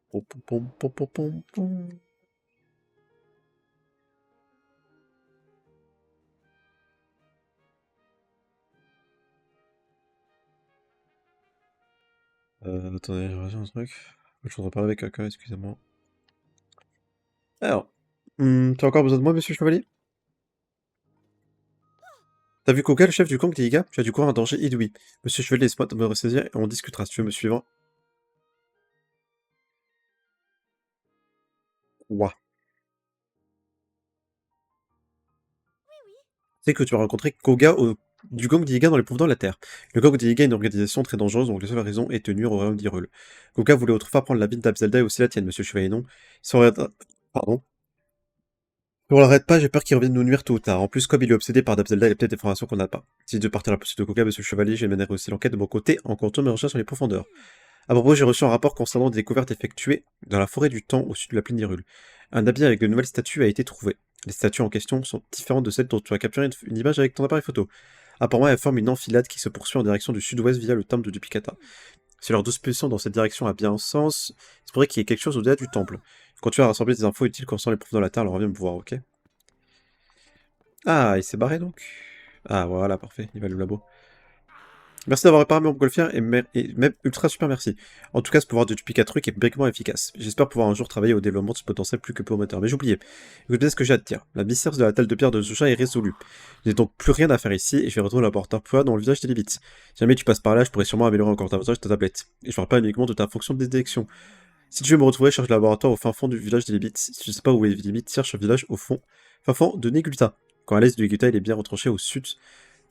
pom, pom, pom, pom, pom, pom, pom. Attendez, j'ai reçu un truc. Je voudrais parler avec quelqu'un, excusez-moi. Alors, tu as encore besoin de moi, monsieur le chevalier? T'as vu Koga, le chef du gang des Iga? Tu as dû courir un danger inouï. Monsieur le chevalier, laisse-moi me ressaisir et on discutera si tu veux me suivre. Ouah. Tu sais que tu as rencontré Koga du gang d'Iga dans les profondeurs de la Terre. Le gang d'Iga est une organisation très dangereuse dont la seule raison est de nuire au royaume d'Hyrule. Koga voulait autrefois prendre la ville d'Abzelda et aussi la tienne, monsieur le chevalier, non? Si on l'arrête... Pardon. Si on l'arrête pas, j'ai peur qu'il revienne nous nuire tôt ou tard. En plus, comme il est obsédé par Dabzelda, il a peut-être des informations qu'on n'a pas. Si de partir à la poursuite de Koga, monsieur le chevalier, je mènerai aussi l'enquête de mon côté en comptant mes recherches sur les profondeurs. À propos, j'ai reçu un rapport concernant des découvertes effectuées dans la forêt du temps au sud de la plaine d'Hyrule. Un habit avec de nouvelles statues a été trouvé. Les statues en question sont différentes de celles dont tu as capturé une image avec ton appareil photo. Apparemment, elles forment une enfilade qui se poursuit en direction du sud-ouest via le temple de Duplicata. Si leur disposition dans cette direction a bien un sens, c'est pourrait qu'il y ait quelque chose au-delà du temple. Quand tu as rassemblé des infos utiles concernant les profondeurs de la Terre, alors reviens me voir, ok? Ah, il s'est barré donc? Ah, voilà, parfait, il va le labo. Merci d'avoir réparé mon montgolfière et même ultra super merci. En tout cas, ce pouvoir de Duplicatruc est brièvement efficace. J'espère pouvoir un jour travailler au développement de ce potentiel plus que prometteur. Mais j'oubliais. Écoute bien ce que j'ai à te dire. La mystère de la telle de pierre de Zusha est résolue. Je n'ai donc plus rien à faire ici et je vais retrouver le laboratoire Poa dans le village des limites. Si jamais tu passes par là, je pourrais sûrement améliorer encore davantage ta tablette. Et je parle pas uniquement de ta fonction de détection. Si tu veux me retrouver, cherche le laboratoire au fin fond du village des limites. Si tu sais pas où est les limites, cherche le village au fin fond de Negulta. Quand à l'est de Negulta, il est bien retranché au sud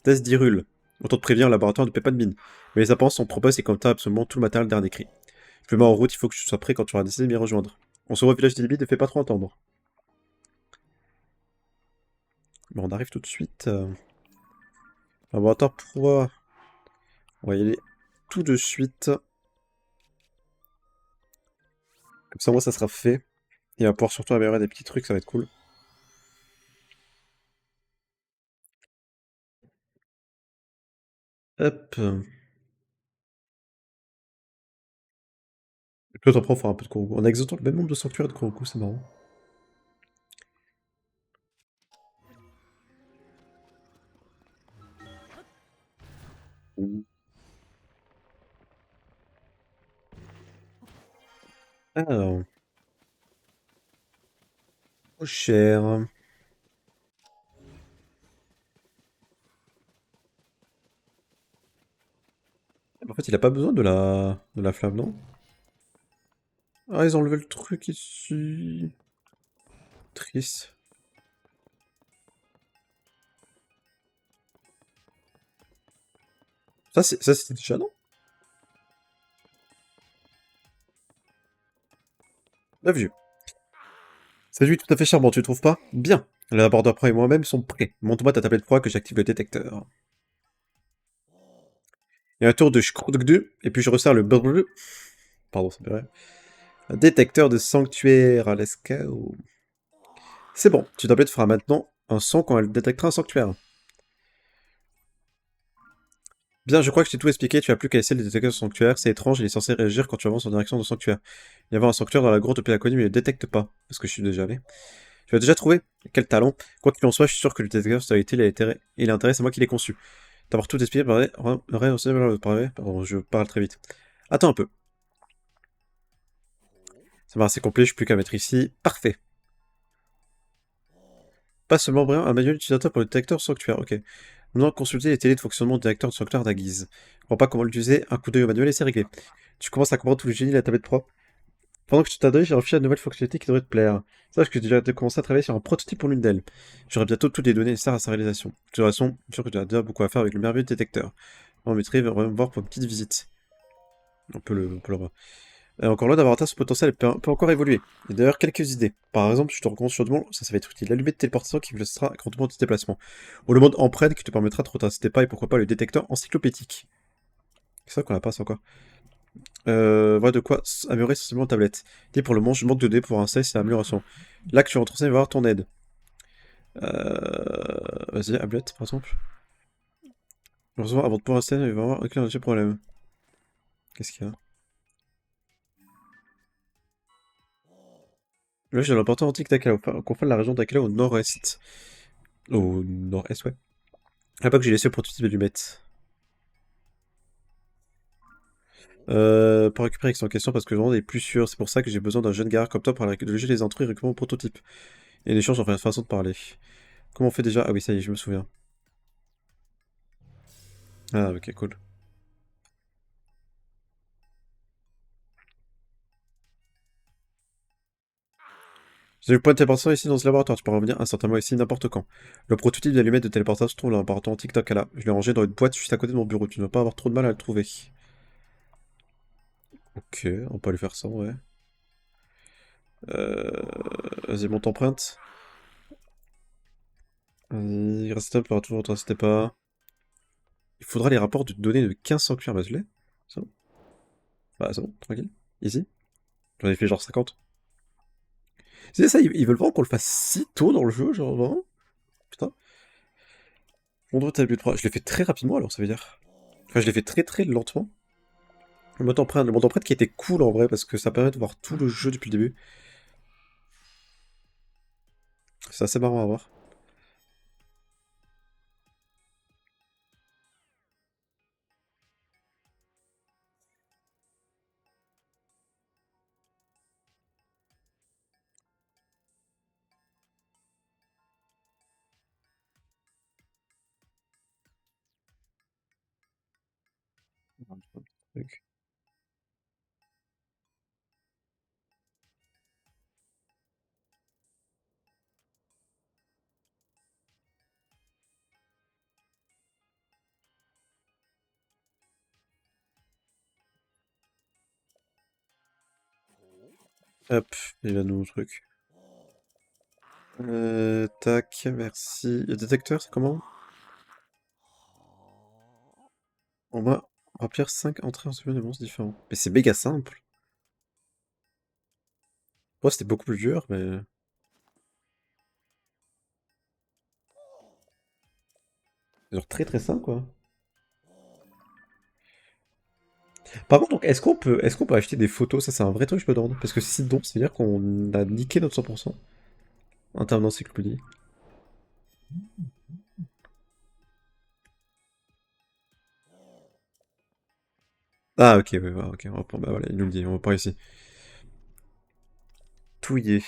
d'Est d'Hyrule. Autant te prévenir, le laboratoire ne paie pas de mine. Mais les apparences sont probeuses et comme t'as absolument tout le matériel dernier cri. Je me mets en route, il faut que tu sois prêt quand tu auras décidé de m'y rejoindre. On se voit au village des limites, ne fais pas trop entendre. Bon, on arrive tout de suite. Laboratoire proie. On va y aller tout de suite. Comme ça, moi, ça sera fait. Et on va pouvoir surtout améliorer des petits trucs, ça va être cool. Hop. Et puis, autant on fera un peu de Korogu. On a exactement le même nombre de sanctuaires de Korogu, c'est marrant. Alors, trop cher. En fait, il a pas besoin de la flamme, non? Ah, ils ont enlevé le truc ici. Triste. Ça c'était déjà, non? 9 yeux. C'est lui tout à fait charmant, tu trouves pas? Bien. Le laboratoire Pro et moi-même sont prêts. Montre-moi ta tablette Pro que j'active le détecteur. Et un tour de Schrödinger, et puis je resserre le brrr. Pardon, c'est vrai. Un détecteur de sanctuaire, let's go. C'est bon, ta tablette fera maintenant un son quand elle détectera un sanctuaire. Bien, je crois que je t'ai tout expliqué, tu as plus qu'à essayer le détecteur de sanctuaire, c'est étrange, il est censé réagir quand tu avances en direction de sanctuaire. Il y avait un sanctuaire dans la grotte depuis la colline, mais il ne détecte pas, parce que je suis déjà allé. Tu l'as déjà trouvé? Quel talent! Quoi qu'il en soit, je suis sûr que le détecteur de stabilité, il a intérêt, c'est moi qui l'ai conçu. D'avoir tout expliqué, pardon, je parle très vite. Attends un peu. Ça va assez complet, je suis plus qu'à mettre ici. Parfait. Pas seulement brillant, un manuel utilisateur pour le détecteur sanctuaire, ok. Maintenant, consulter les télés de fonctionnement du détecteur de sanctuaire d'Aguise. Je comprends pas comment l'utiliser, un coup d'œil au manuel et c'est réglé. Tu commences à comprendre tout le génie de la tablette Pro. Pendant que tu t'adresses, j'ai réfléchi à de nouvelles fonctionnalités qui devraient te plaire. Sache que j'ai déjà commencé à travailler sur un prototype pour l'une d'elles. J'aurai bientôt toutes les données nécessaires à sa réalisation. De toute façon, je suis sûr que tu as déjà beaucoup à faire avec le merveilleux détecteur. On mettrait, va me voir pour une petite visite. On peut le voir. Encore loin d'avoir atteint ce potentiel, elle peut encore évoluer. Il y a d'ailleurs quelques idées. Par exemple, je te recommande chaudement, ça va être utile, l'allumette de téléportation qui vous laissera grandement de déplacement. Ou le mode empreinte qui te permettra de retracer tes pas et pourquoi pas le détecteur encyclopédique. C'est ça qu'on a pas ça encore. Voilà de quoi améliorer sensiblement ta tablette. Dis pour le moment, je manque de dés pour installer cette amélioration. Là que tu rentres en scène, il va avoir ton aide. Vas-y, Ablette, par exemple. Heureusement, avant de pouvoir installer, il va avoir aucun problème. Qu'est-ce qu'il y a? Là, j'ai l'important antique d'Akala, confine la région d'Akala au nord-est. Au nord-est, ouais. Ah, pas que j'ai laissé le prototype d'allumette. Pour récupérer l'action en question parce que le monde est plus sûr. C'est pour ça que j'ai besoin d'un jeune gars comme toi pour aller loger les intrus et récupérer mon prototype. Et l'échange en fait une façon de parler. Comment on fait déjà? Ah oui, ça y est, je me souviens. Ah, ok, cool. J'ai le point de téléportation ici dans ce laboratoire. Tu peux revenir instantanément ici n'importe quand. Le prototype d'allumette de téléportation se trouve dans le laboratoire antique d'Akala. Je l'ai rangé dans une boîte juste à côté de mon bureau. Tu ne vas pas avoir trop de mal à le trouver. Ok, on peut aller faire ça, ouais. Vas-y, monte empreinte. Vas-y, reste stable, pour toujours, restez pas. Il faudra les rapports de données de 15 sanctuaires. Bah, je l'ai. C'est bon. Bah, c'est bon, tranquille. Ici. J'en ai fait genre 50. C'est ça, ils veulent vraiment qu'on le fasse si tôt dans le jeu, genre vraiment. Putain. Mon t'as but 3. Je l'ai fait très rapidement alors, ça veut dire. Enfin, je l'ai fait très très lentement. Le mode empreinte qui était cool en vrai, parce que ça permet de voir tout le jeu depuis le début. C'est assez marrant à voir. Truc. Hop, il a nouveau truc. Tac, merci. Le détecteur, c'est comment? On va remplir 5 entrées en souvenir de monstres différents. Mais c'est méga simple. Moi, c'était beaucoup plus dur, mais... C'est genre très très simple, quoi. Par contre, donc, est-ce qu'on peut acheter des photos? Ça, c'est un vrai truc, je me demande. Parce que si donc, ça veut dire qu'on a niqué notre 100% en termes d'encyclopédie. Ah, ok, ouais, ouais, ok, on va prendre, bah voilà, il nous le dit, on va pas ici. Touiller.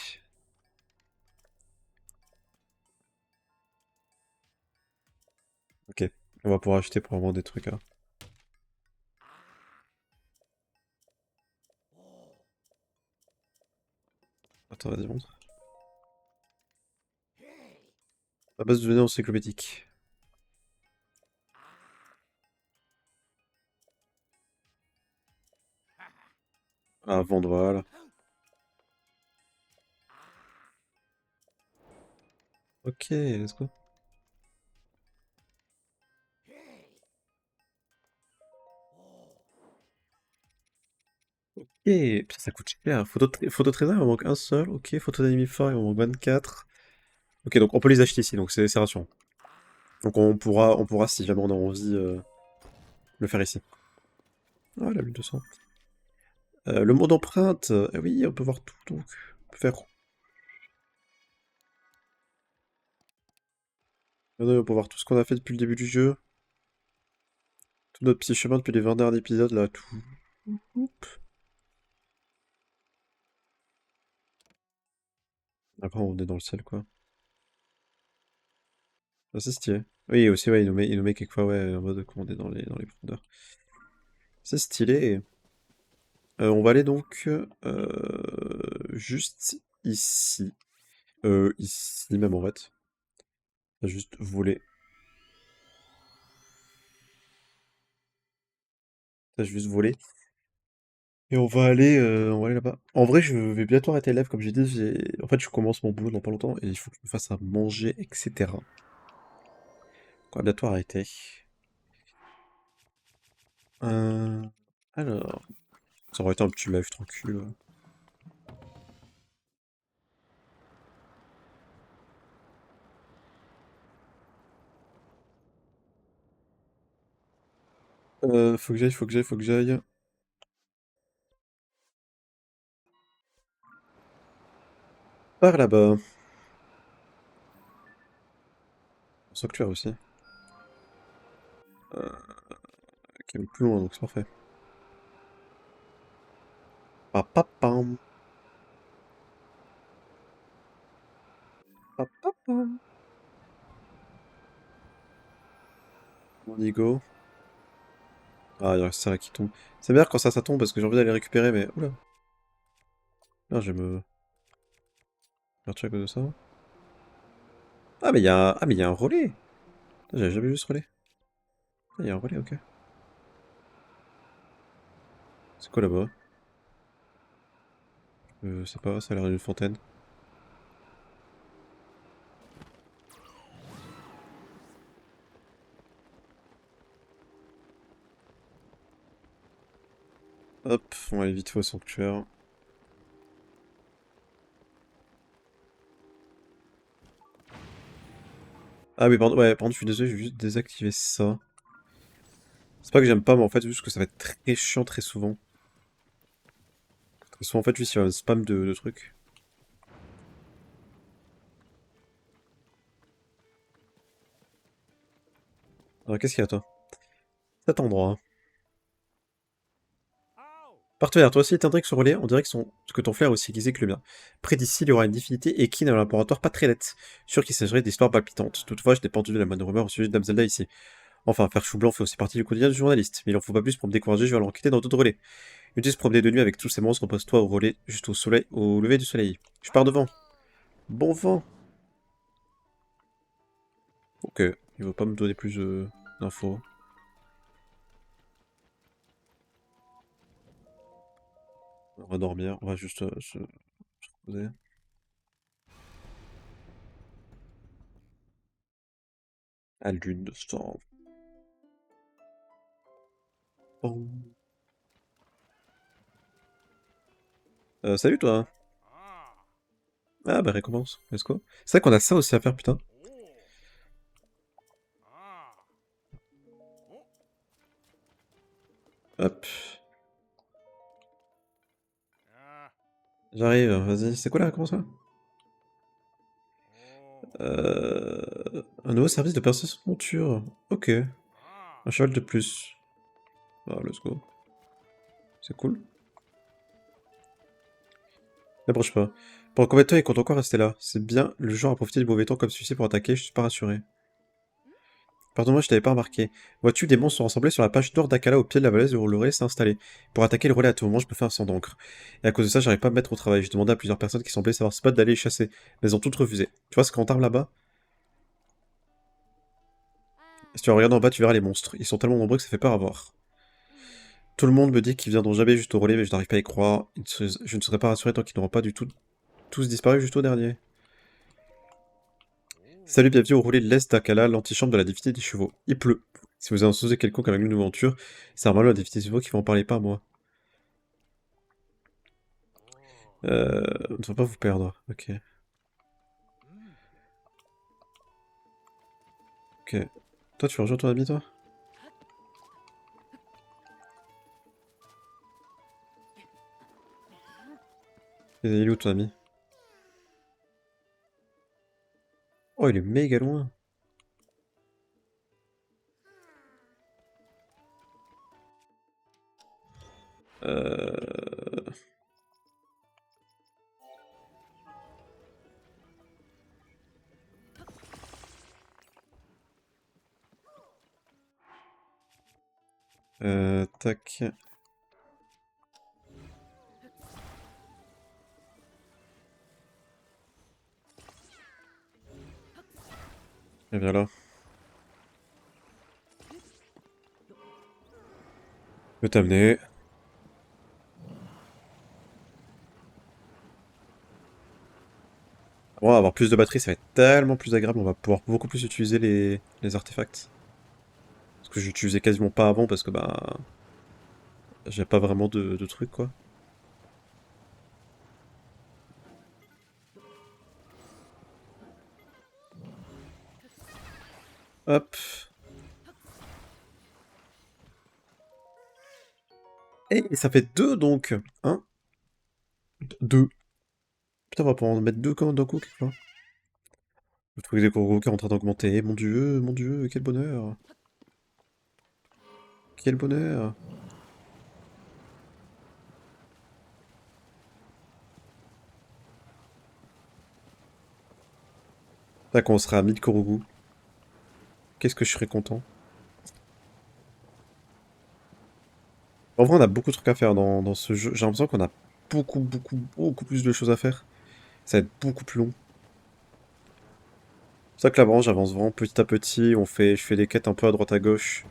Ok, on va pouvoir acheter probablement des trucs, hein. Attends, vas-y, montre. La base de données encyclopédique. À vendre, voilà. Ok, let's go. Ok, putain, ça coûte cher. Photo de trésor, il en manque un seul. Ok, photo d'anime fort, il en manque 24. Ok, donc on peut les acheter ici, donc c'est rassurant. Donc on pourra, si jamais on a envie, le faire ici. Ah, la 1200. Le mot d'empreinte, oui, on peut voir tout, donc. On peut faire. On peut voir tout ce qu'on a fait depuis le début du jeu. Tout notre petit chemin depuis les 20 derniers épisodes, là, tout. Oup. Après, on est dans le ciel, quoi. Ah, c'est stylé. Oui, aussi, ouais, il nous met quelquefois, ouais, en mode qu'on est dans les profondeurs. C'est stylé. On va aller donc juste ici. Ici même, en fait. On va juste voler. On va juste voler. Et on va aller là-bas. En vrai, je vais bientôt arrêter le live, comme j'ai dit. En fait, je commence mon boulot dans pas longtemps et il faut que je me fasse à manger, etc. Donc, on va bientôt arrêter. Euh, Alors, ça aurait été un petit live tranquille. Faut que j'aille, faut que j'aille, faut que j'aille. Par là-bas. Sanctuaire aussi. Euh, ok, mais plus loin, donc c'est parfait. Papapam, papapam. On y go. Ah, il y a ça là qui tombe. C'est bien quand ça tombe parce que j'ai envie d'aller récupérer, mais. Oula. Là, je vais me. Faire tuer à cause de ça. Ah, mais il y a un relais! Putain, j'avais jamais vu ce relais. Ah, il y a un relais, ok. C'est quoi là-bas? Je sais pas, ça a l'air d'une fontaine. Hop, on va aller vite fait au sanctuaire. Ah, mais pardon, ouais, pardon, je suis désolé, je vais juste désactiver ça. C'est pas que j'aime pas, mais en fait, c'est juste que ça va être très chiant très souvent. Très souvent, en fait, juste il va me spam de trucs. Alors, qu'est-ce qu'il y a, toi? Cet endroit. Partenaire, toi aussi éteindrais que ce relais, on dirait que ton flair est aussi aiguisé que le mien. Près d'ici, il y aura une difficulté et qui dans un laboratoire pas très nette. Sûr qu'il s'agirait d'histoires palpitantes. Toutefois, je n'ai pas entendu la moindre rumeur au sujet de Dame Zelda ici. Enfin, faire chou blanc fait aussi partie du quotidien du journaliste, mais il en faut pas plus pour me décourager, je vais aller enquêter dans d'autres relais. Utilise se promener de nuit avec tous ces monstres, repose-toi au relais, juste au soleil, au lever du soleil. Je pars devant. Bon vent. Ok, il va pas me donner plus d'infos. On va dormir, on va juste se reposer. À lune de sang. Oh. Salut toi. Ah bah récompense, let's go. C'est vrai qu'on a ça aussi à faire, putain. Hop. J'arrive, vas-y. C'est quoi la récompense là? Un nouveau service de perception de monture. Ok. Un cheval de plus. Ah, let's go. C'est cool. N'approche pas. Pendant combien de temps il compte encore rester là? C'est bien le genre à profiter du mauvais temps comme celui-ci pour attaquer, je suis pas rassuré. Pardon-moi, je t'avais pas remarqué. Vois-tu, des monstres sont rassemblés sur la page nord d'Akala au pied de la vallée où le relais s'est installé. Pour attaquer le relais à tout moment, je me fais un sang d'encre. Et à cause de ça, j'arrive pas à me mettre au travail. J'ai demandé à plusieurs personnes qui semblaient savoir se battre d'aller les chasser, mais elles ont toutes refusé. Tu vois ce grand arbre là-bas? Si tu regardes en bas, tu verras les monstres. Ils sont tellement nombreux que ça fait peur à voir. Tout le monde me dit qu'ils viendront jamais juste au relais, mais je n'arrive pas à y croire. Je ne serais pas rassuré tant qu'ils n'auront pas du tout tous disparu juste au dernier. Salut, bienvenue au relais de l'Est d'Akala, l'antichambre de la divinité des chevaux. Il pleut. Si vous avez un souci quelconque avec une aventure, c'est normalement la divinité des chevaux qui va en parler, pas moi. On ne va pas vous perdre. Ok. Ok. Toi, tu rejoins ton ami, toi? Il est où, ton ami? Oh, il est méga loin. Euh... Tac. Et viens là. Je vais t'amener. Bon, avoir plus de batterie, ça va être tellement plus agréable. On va pouvoir beaucoup plus utiliser les artefacts. Ce que j'utilisais quasiment pas avant parce que bah j'ai pas vraiment de trucs quoi. Hop. Et ça fait deux donc. Hein? Deux. Putain, on va pouvoir en mettre deux quand d'un coup quelque part. Le truc des Kurokoka est en train d'augmenter. Mon dieu, quel bonheur. Quel bonheur. Là, quand on sera à 1000 Korogu, qu'est-ce que je serais content. En vrai, on a beaucoup de trucs à faire dans ce jeu. J'ai l'impression qu'on a beaucoup plus de choses à faire. Ça va être beaucoup plus long. C'est ça que là, vraiment, j'avance vraiment petit à petit. Je fais des quêtes un peu à droite à gauche.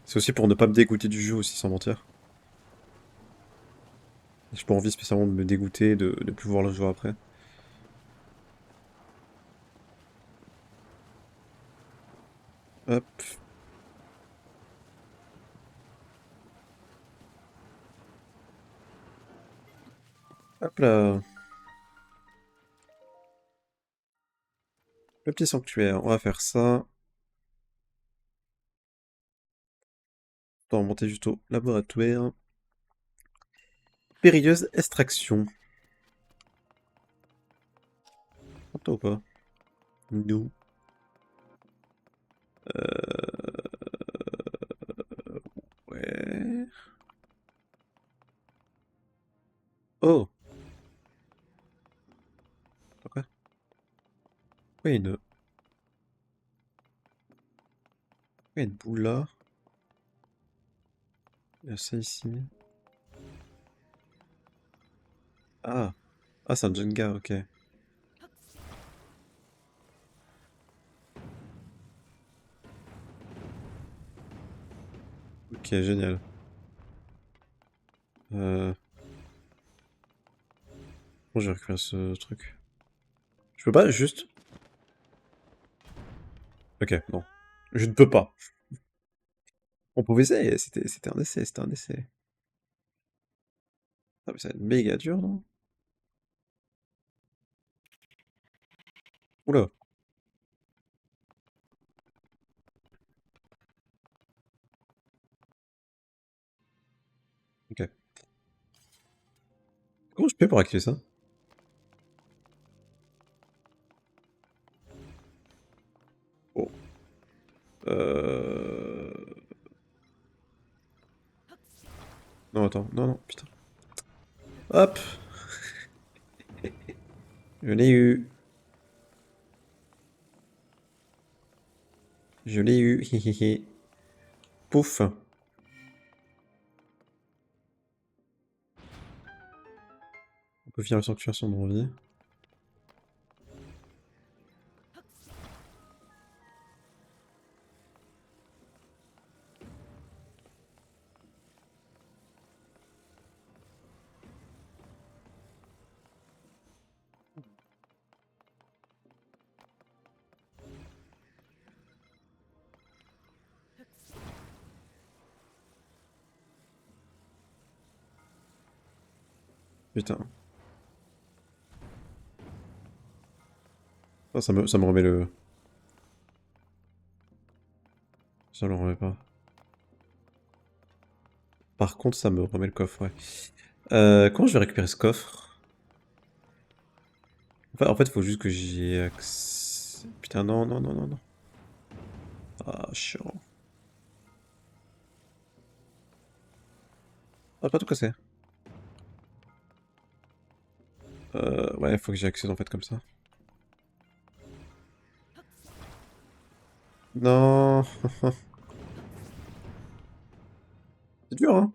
C'est aussi pour ne pas me dégoûter du jeu aussi, sans mentir. J'ai pas envie spécialement de me dégoûter, de plus voir le jeu après. Hop, hop là. Le petit sanctuaire, on va faire ça. On va monter juste au laboratoire. Périlleuse extraction. Entends ou pas? Non. Ouais. Oh! Pourquoi? Pourquoi il y a une boule là? Il y a ça ici. Ah! Ah, c'est un Jenga, ok. Ok, génial. Bon, j'ai récupéré ce truc. Je peux pas juste... Ok, non. Je ne peux pas. On pouvait essayer, c'était un essai, c'était un essai. Ah, mais ça va être méga dur, non? Oula, ok. Comment je fais pour activer ça? Oh. Euh... Non, attends, non, non, putain. Hop! Je l'ai eu. Je l'ai eu, hihihi. Pouf. On peut finir le sanctuaire si on a envie. Putain. Ah, ça me remet le... Ça le remet pas. Par contre, ça me remet le coffre, ouais. Comment je vais récupérer ce coffre? En fait, faut juste que j'y ai accès... Putain, non, non, non, non, non. Ah, chiant. Ah, pas tout casser. Ouais, faut que j'y accède en fait comme ça. Non. C'est dur, hein.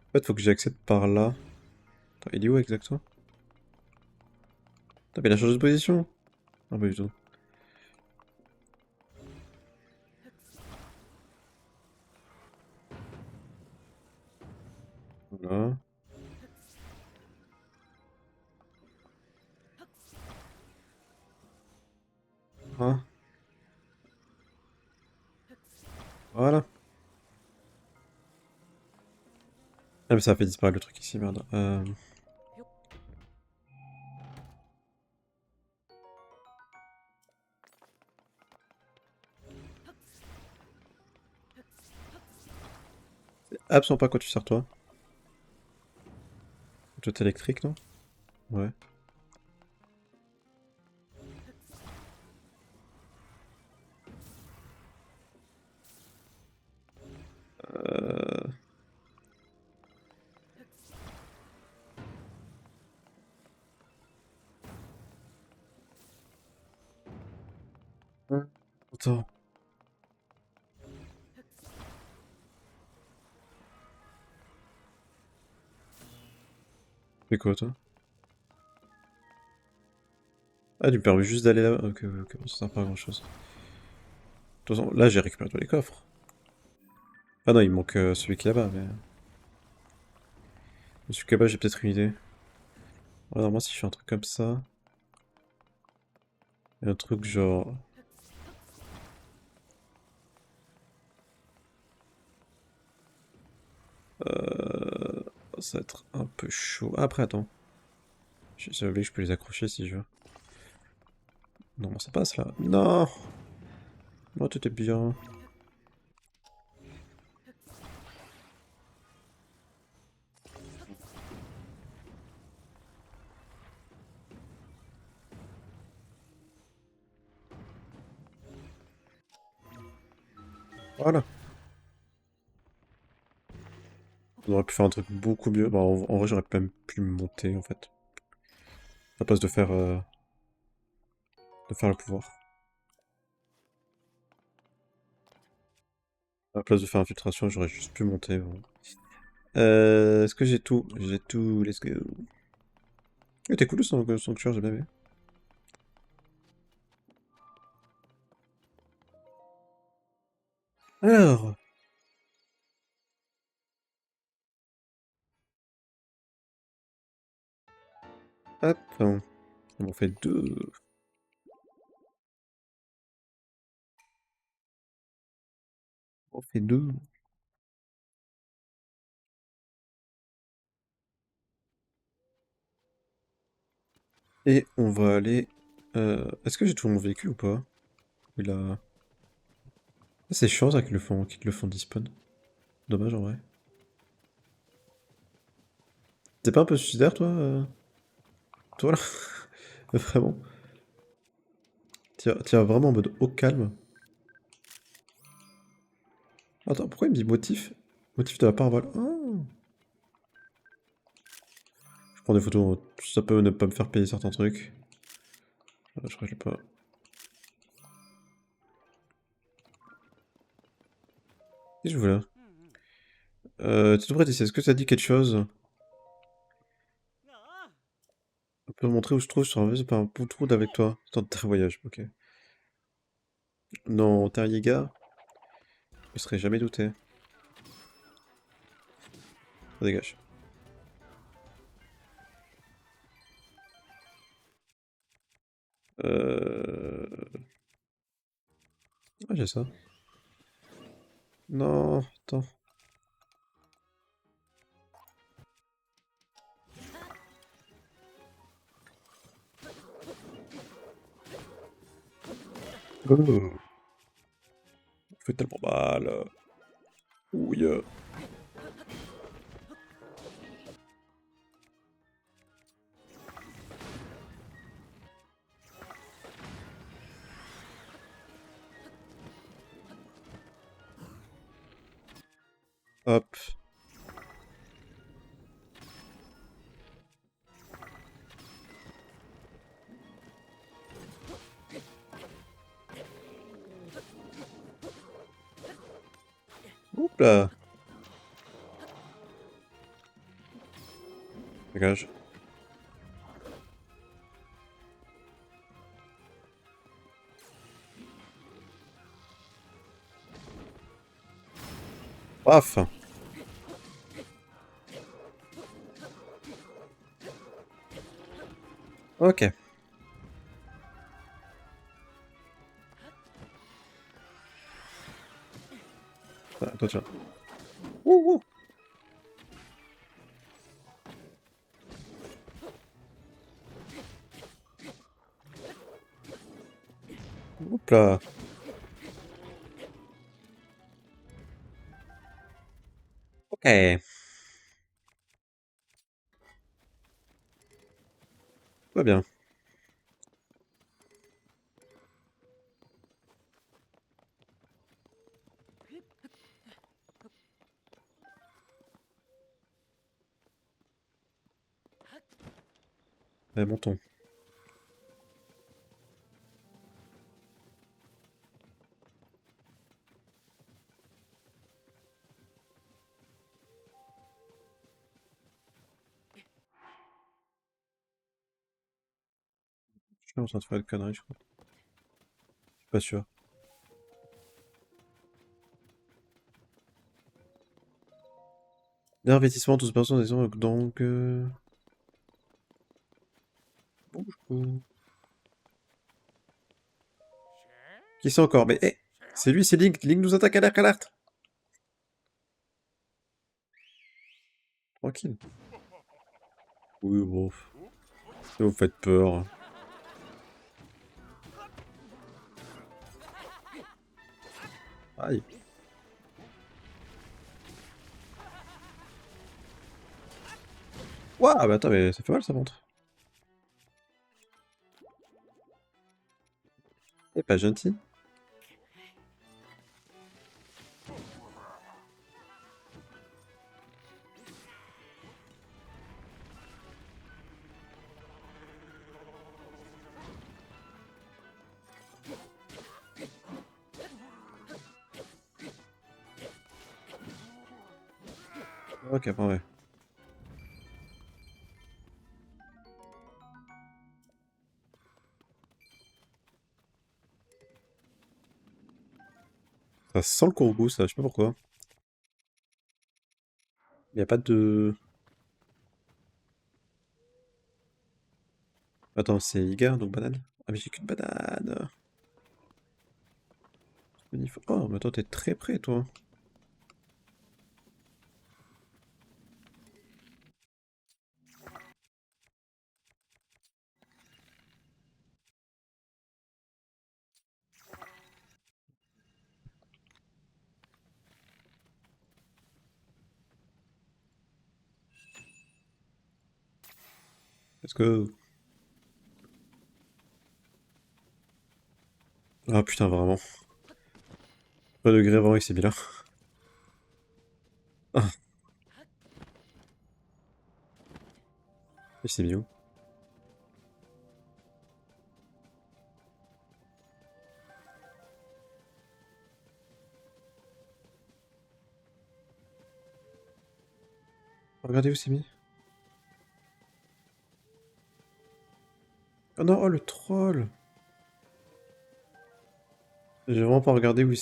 En fait, faut que j'y accède par là. Attends, il est où exactement? Putain, mais il a changé de position. Ah, bah, du tout. Voilà. Ah, voilà. Ah, mais ça a fait disparaître le truc ici, merde. C'est absolument pas quoi tu sers, toi. Tout électrique, non? Ouais. Euh... Attends. C'est quoi, toi? Ah, tu me permets juste d'aller là. Ok, ok, ok, bon, ça sert pas à grand chose. De toute façon, là, j'ai récupéré tous les coffres. Ah non, il me manque celui qui est là-bas, mais... Celui qui est là-bas, j'ai peut-être une idée. Ouais, normalement, si je fais un truc comme ça... Et un truc genre... Euh... Ça va être un peu chaud. Ah, après, attends. J'ai oublié que je peux les accrocher si je veux. Non, ça passe, là. Non! Moi, tout est bien. Voilà. On aurait pu faire un truc beaucoup mieux. Bah, en vrai, j'aurais même pu me monter, en fait. À la place de faire le pouvoir. À la place de faire infiltration, j'aurais juste pu monter. Bon. Est-ce que j'ai tout? J'ai tout, let's go. T'es cool le sanctuaire, j'ai bien aimé. Alors, hop, on en fait deux. On fait deux. Et on va aller... Est-ce que j'ai toujours mon véhicule ou pas? Il a... Ah, c'est chiant ça qu'ils le font despawn. Dommage en vrai. T'es pas un peu suicidaire toi toi là? Vraiment? Tiens vraiment en mode au calme. Attends, pourquoi il me dit motif? Motif de la parabole. Ah. Je prends des photos, ça peut ne pas me faire payer certains trucs. Je crois que je l'ai pas. Qu'est-ce que je voulais? Tu devrais essayer. Est-ce que ça dit quelque chose? On peut montrer où je trouve sur un vaisseau par un bout de route avec toi. Temps de voyage, ok. Non, Terrier-Gare, je me serais jamais douté. Ça dégage. Ah, j'ai ça. Non, attends. Oh, ça fait tellement mal. Ouille. Hop. Oups là. Dégage. Paf. Ok. Ah, toi, tiens. Ouh, ouh. Oups là. Ok. Tout va bien. Allez, montons. Je suis en train de faire une connerie, je crois. Je suis pas sûr. D'investissement, 12% des gens, donc... Bonjour. Qui c'est encore? Mais, hé! C'est lui, c'est Link! Link nous attaque, alerte, alerte! Tranquille. Oui, bon. Vous me faites peur. Aïe. Ouah, bah attends, mais ça fait mal, ça montre. T'es pas gentil. Ok, bon, ouais. Ça sent le courgoût, ça, je sais pas pourquoi. Y a pas de... Attends, c'est Iga, donc banane. Ah, mais j'ai qu'une banane. Oh, mais toi, t'es très près, toi. Let's go. Ah putain, vraiment. Pas de grève avec ces billes-là. Ah, il s'est mis où? Regardez où c'est mis. Oh non, oh le troll! J'ai vraiment pas regardé où il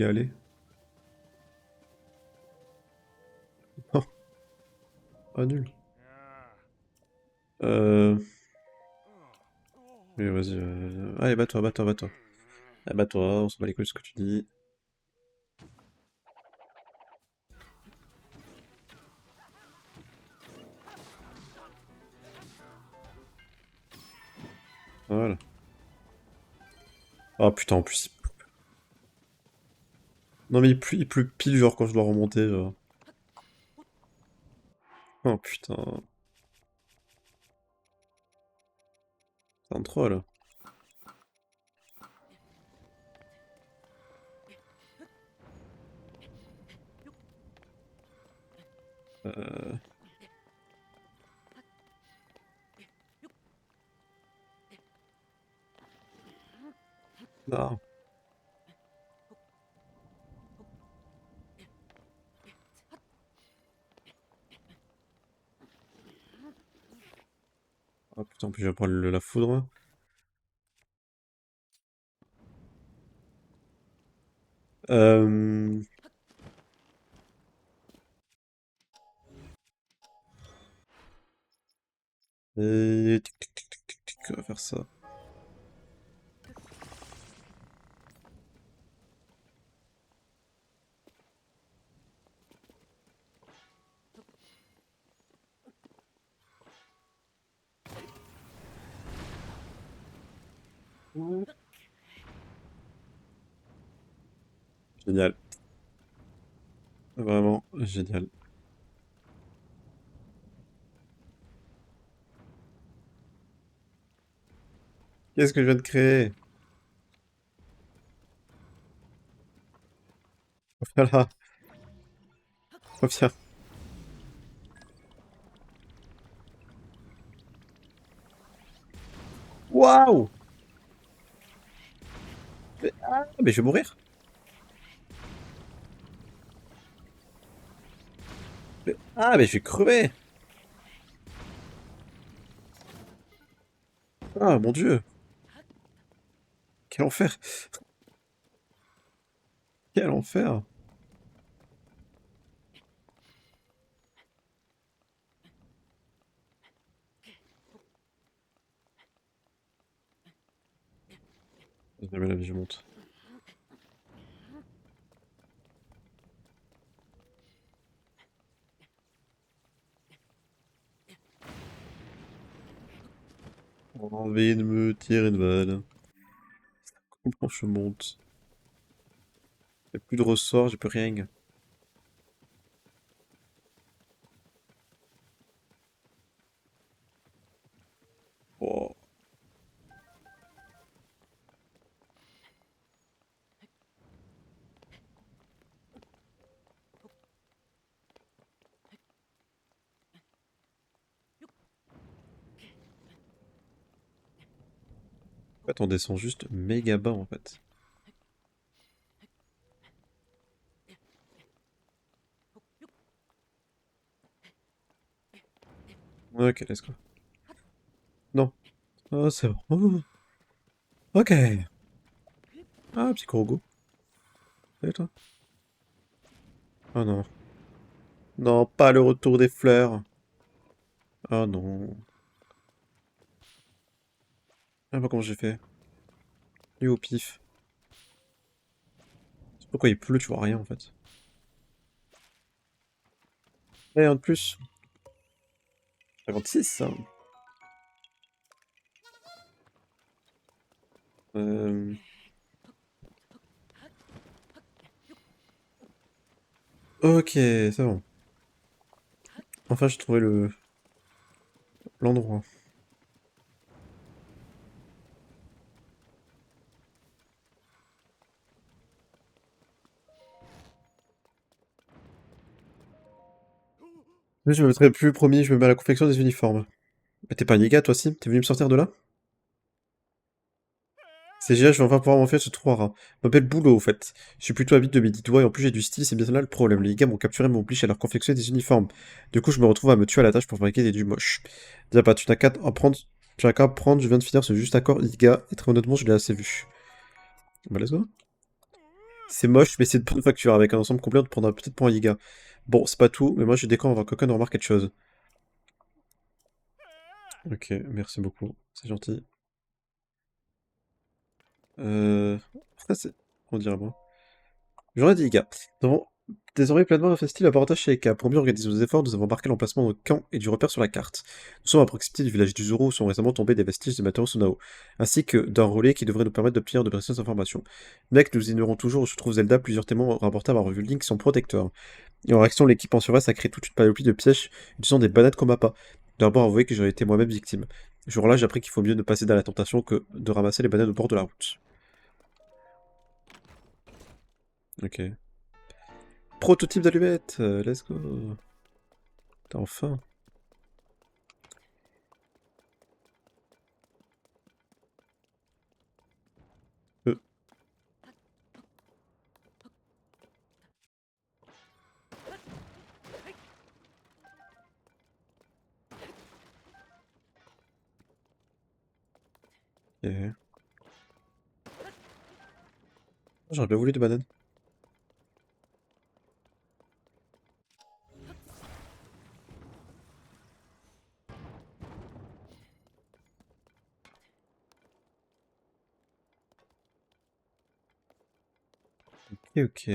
est allé. Oh, ah nul. Euh... Mais vas-y, allez, bats-toi, bats-toi, bats-toi. Ah, bats-toi, on s'en bat les couilles de ce que tu dis. Voilà. Ah putain, en plus, non mais il pleut pile genre quand je dois remonter, genre. Oh putain, c'est un troll. Euh... Non. Ah putain, en plus je vais prendre la foudre. Euh... Et... tic, tic, tic, tic, tic, tic, on va faire ça. Génial. Vraiment, génial. Qu'est-ce que je viens de créer? Voilà, reviens. Waouh! Mais je vais mourir. Mais je vais crever. Ah mon dieu, quel enfer. Quel enfer. Jamais la vie je monte. On a envie de me tirer une balle. Comment je monte? J'ai plus de ressort, j'ai plus rien. Oh. En fait, on descend juste méga bas en fait. Ok, let's go. Non. Ah, c'est bon. Oh. Ok. Ah, petit Korogu. Et toi? Oh non. Non, pas le retour des fleurs. Oh non. Ah, pas comment j'ai fait. Et au pif. Pourquoi il pleut, tu vois rien en fait. Et un de plus. 56 ça. Euh... Ok, c'est bon. Enfin, j'ai trouvé l'endroit. Mais je me mettrai plus, promis, je me mets à la confection des uniformes. Mais t'es pas un Niga, toi aussi? T'es venu me sortir de là? C'est génial, je vais enfin pouvoir m'enfuir de ce trou à rats. Je m'appelle Boulot, au fait. Je suis plutôt habile de mes 10 doigts et en plus j'ai du style, c'est bien là le problème. Les Nigas m'ont capturé et m'obligent à leur confectionner des uniformes. Du coup, je me retrouve à me tuer à la tâche pour fabriquer des du moches. Dis pas, tu n'as qu'à apprendre. Tu n'as qu'à apprendre, je viens de finir ce juste accord Niga, et très honnêtement, je l'ai assez vu. Bah, let's go. C'est moche, mais c'est de bonne facture. Avec un ensemble complet, on te prendra peut-être pour un Yiga. Bon, c'est pas tout, mais moi j'ai des camps avant que quelqu'un ne remarque quelque chose. Ok, merci beaucoup. C'est gentil. Ça, c'est... On dirait moi. J'aurais dit Yiga. Désormais pleinement investi l'avantage chez Eka. Pour mieux organiser nos efforts, nous avons marqué l'emplacement de nos camps et du repère sur la carte. Nous sommes à proximité du village du Zoro où sont récemment tombés des vestiges des matériaux Sunao, ainsi que d'un relais qui devrait nous permettre d'obtenir de précieuses informations. Mec, nous ignorons toujours où se trouve Zelda, plusieurs témoins rapportés avoir revu Link, son protecteur. Et en réaction, l'équipe en surface a créé toute une panoplie de pièges utilisant des bananes comme appât. D'abord avouer que j'en été moi-même victime. Ce jour-là, j'ai appris qu'il faut mieux ne passer dans la tentation que de ramasser les bananes au bord de la route. Ok. Prototype d'allumette, let's go. Putain, enfin. Euh, yeah. J'aurais bien voulu des bananes. Ok, ok.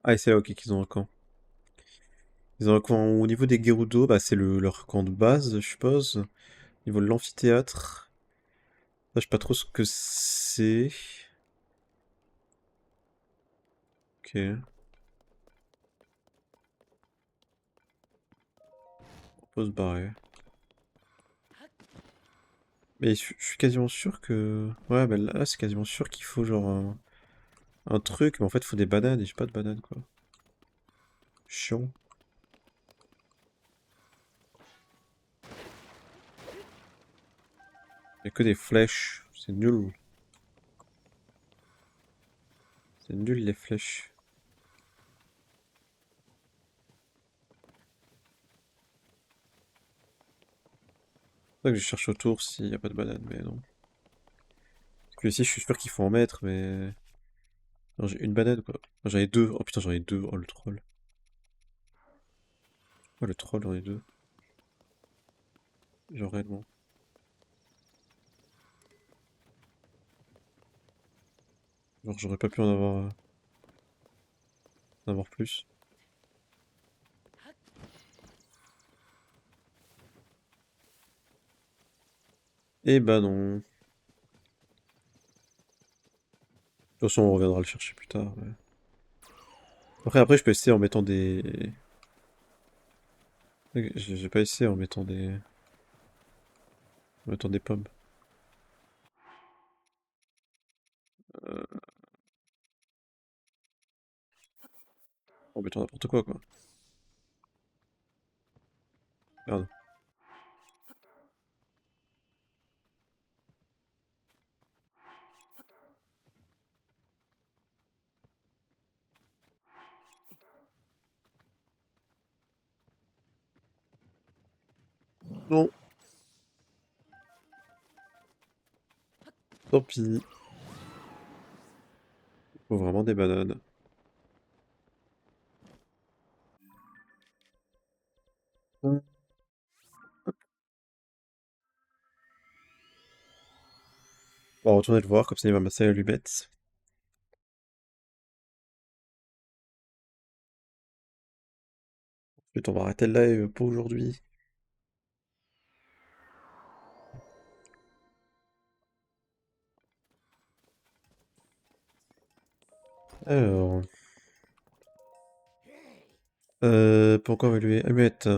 Ah, et c'est là, ok, qu'ils ont un camp. Ils ont un camp au niveau des Gerudo, bah c'est leur camp de base, je suppose. Au niveau de l'amphithéâtre. Ça, je sais pas trop ce que c'est. Ok. On peut se barrer. Mais je suis quasiment sûr que... Ouais, bah là, c'est quasiment sûr qu'il faut genre un truc, mais en fait, il faut des bananes, et j'ai pas de bananes, quoi. Chiant. Il y a que des flèches. C'est nul. C'est nul, les flèches. C'est pour ça que je cherche autour s'il n'y a pas de bananes, mais non. Parce que ici, je suis sûr qu'il faut en mettre, mais... Non, j'ai une banane, quoi. J'en ai deux. Oh putain, j'en ai deux. Oh, le troll. Oh, le troll, j'en ai deux. Genre, réellement. Genre, j'aurais pas pu en avoir plus. Eh ben non. De toute façon, on reviendra le chercher plus tard, ouais. Après, je peux essayer en mettant des... J'ai pas essayé en mettant des pommes. Euh, En mettant n'importe quoi, quoi. Merde. Non, tant pis. Faut vraiment des bananes. Hum. On va retourner le voir, comme ça il va masser l'allumette. Ensuite, on va arrêter le live pour aujourd'hui. Alors... pourquoi évaluer? Allumette.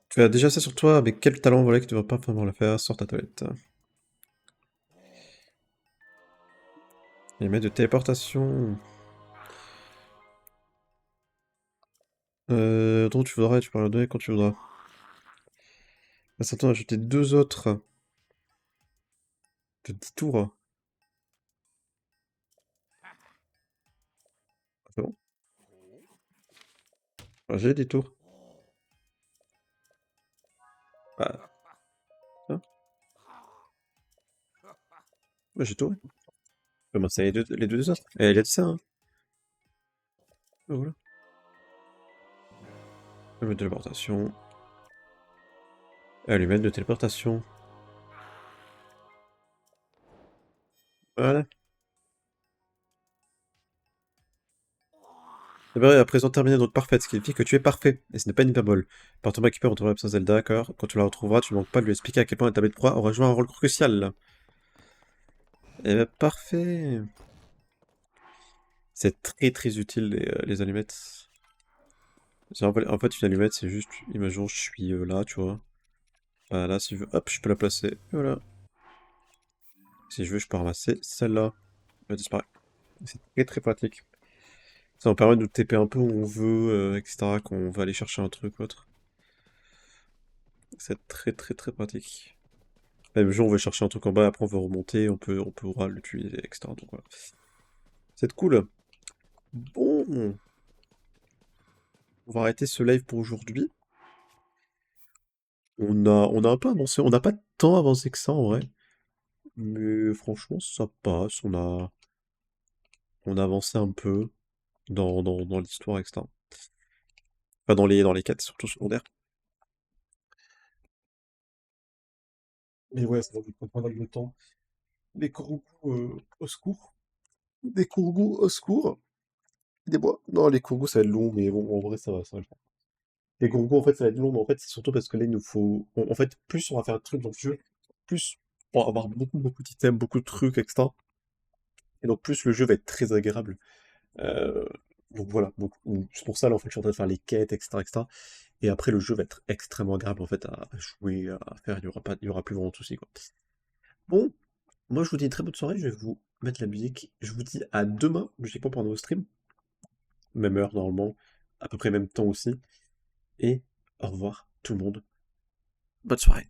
Tu as déjà ça sur toi, mais quel talent voilà que tu ne devrais pas vraiment le faire? Sors ta toilette. Allumette de téléportation. Dont tu voudras, tu pourras le donner quand tu voudras. Attends, ajouter deux autres de 10 tours. Ah, c'est bon? Ah, j'ai 10 tours. Bah, tiens. Ouais, j'ai tout. Ouais. Bah, c'est les deux autres. Et il a dit ça, hein. Ah, voilà. Allumette de téléportation. Allumette de téléportation. Voilà. Eh bien, à présent terminé notre parfaite, ce qui signifie que tu es parfait, et ce n'est pas une hyperbole. Partout récupère on trouve l'absence Zelda, d'accord? Quand tu la retrouveras, tu ne manques pas de lui expliquer à quel point la tablette proie aura joué un rôle crucial. Eh ben, parfait! C'est très très utile, les allumettes. En fait, une allumette, c'est juste, imaginons, je suis là, tu vois. Là, si je veux, hop, je peux la placer. Et voilà. Si je veux, je peux ramasser celle-là. Elle disparaît. C'est très très pratique. Ça nous permet de nous TP un peu où on veut, etc., quand on va aller chercher un truc ou autre. C'est très très très pratique. Même jour, on va chercher un truc en bas, après on veut remonter, on pourra l'utiliser, etc. Donc voilà. C'est cool. Bon, on va arrêter ce live pour aujourd'hui. On a un peu avancé, on n'a pas tant avancé que ça en vrai. Mais franchement, ça passe, on a avancé un peu dans l'histoire, etc. Pas dans les quêtes, surtout secondaires. Mais ouais, ça va nous prendre pas mal de temps. Des Kourgous au secours. Des Kourgous au secours. Des bois. Non, les Kourgous ça va être long, mais bon, en vrai, ça va le faire. Les Kourgous, en fait, ça va être long, mais en fait, c'est surtout parce que là, il nous faut. En fait, plus on va faire de trucs dans le jeu, plus on va avoir beaucoup d'items, beaucoup de trucs, etc. Et donc, plus le jeu va être très agréable. Euh, donc voilà, c'est pour ça, là, en fait, je suis en train de faire les quêtes, etc., etc. Et après, le jeu va être extrêmement agréable, en fait, à jouer, à faire. Il y aura plus vraiment de soucis, quoi. Bon, moi, je vous dis une très bonne soirée. Je vais vous mettre la musique. Je vous dis à demain, logiquement, pour un nouveau stream. Même heure, normalement. À peu près même temps aussi. Et au revoir, tout le monde. Bonne soirée.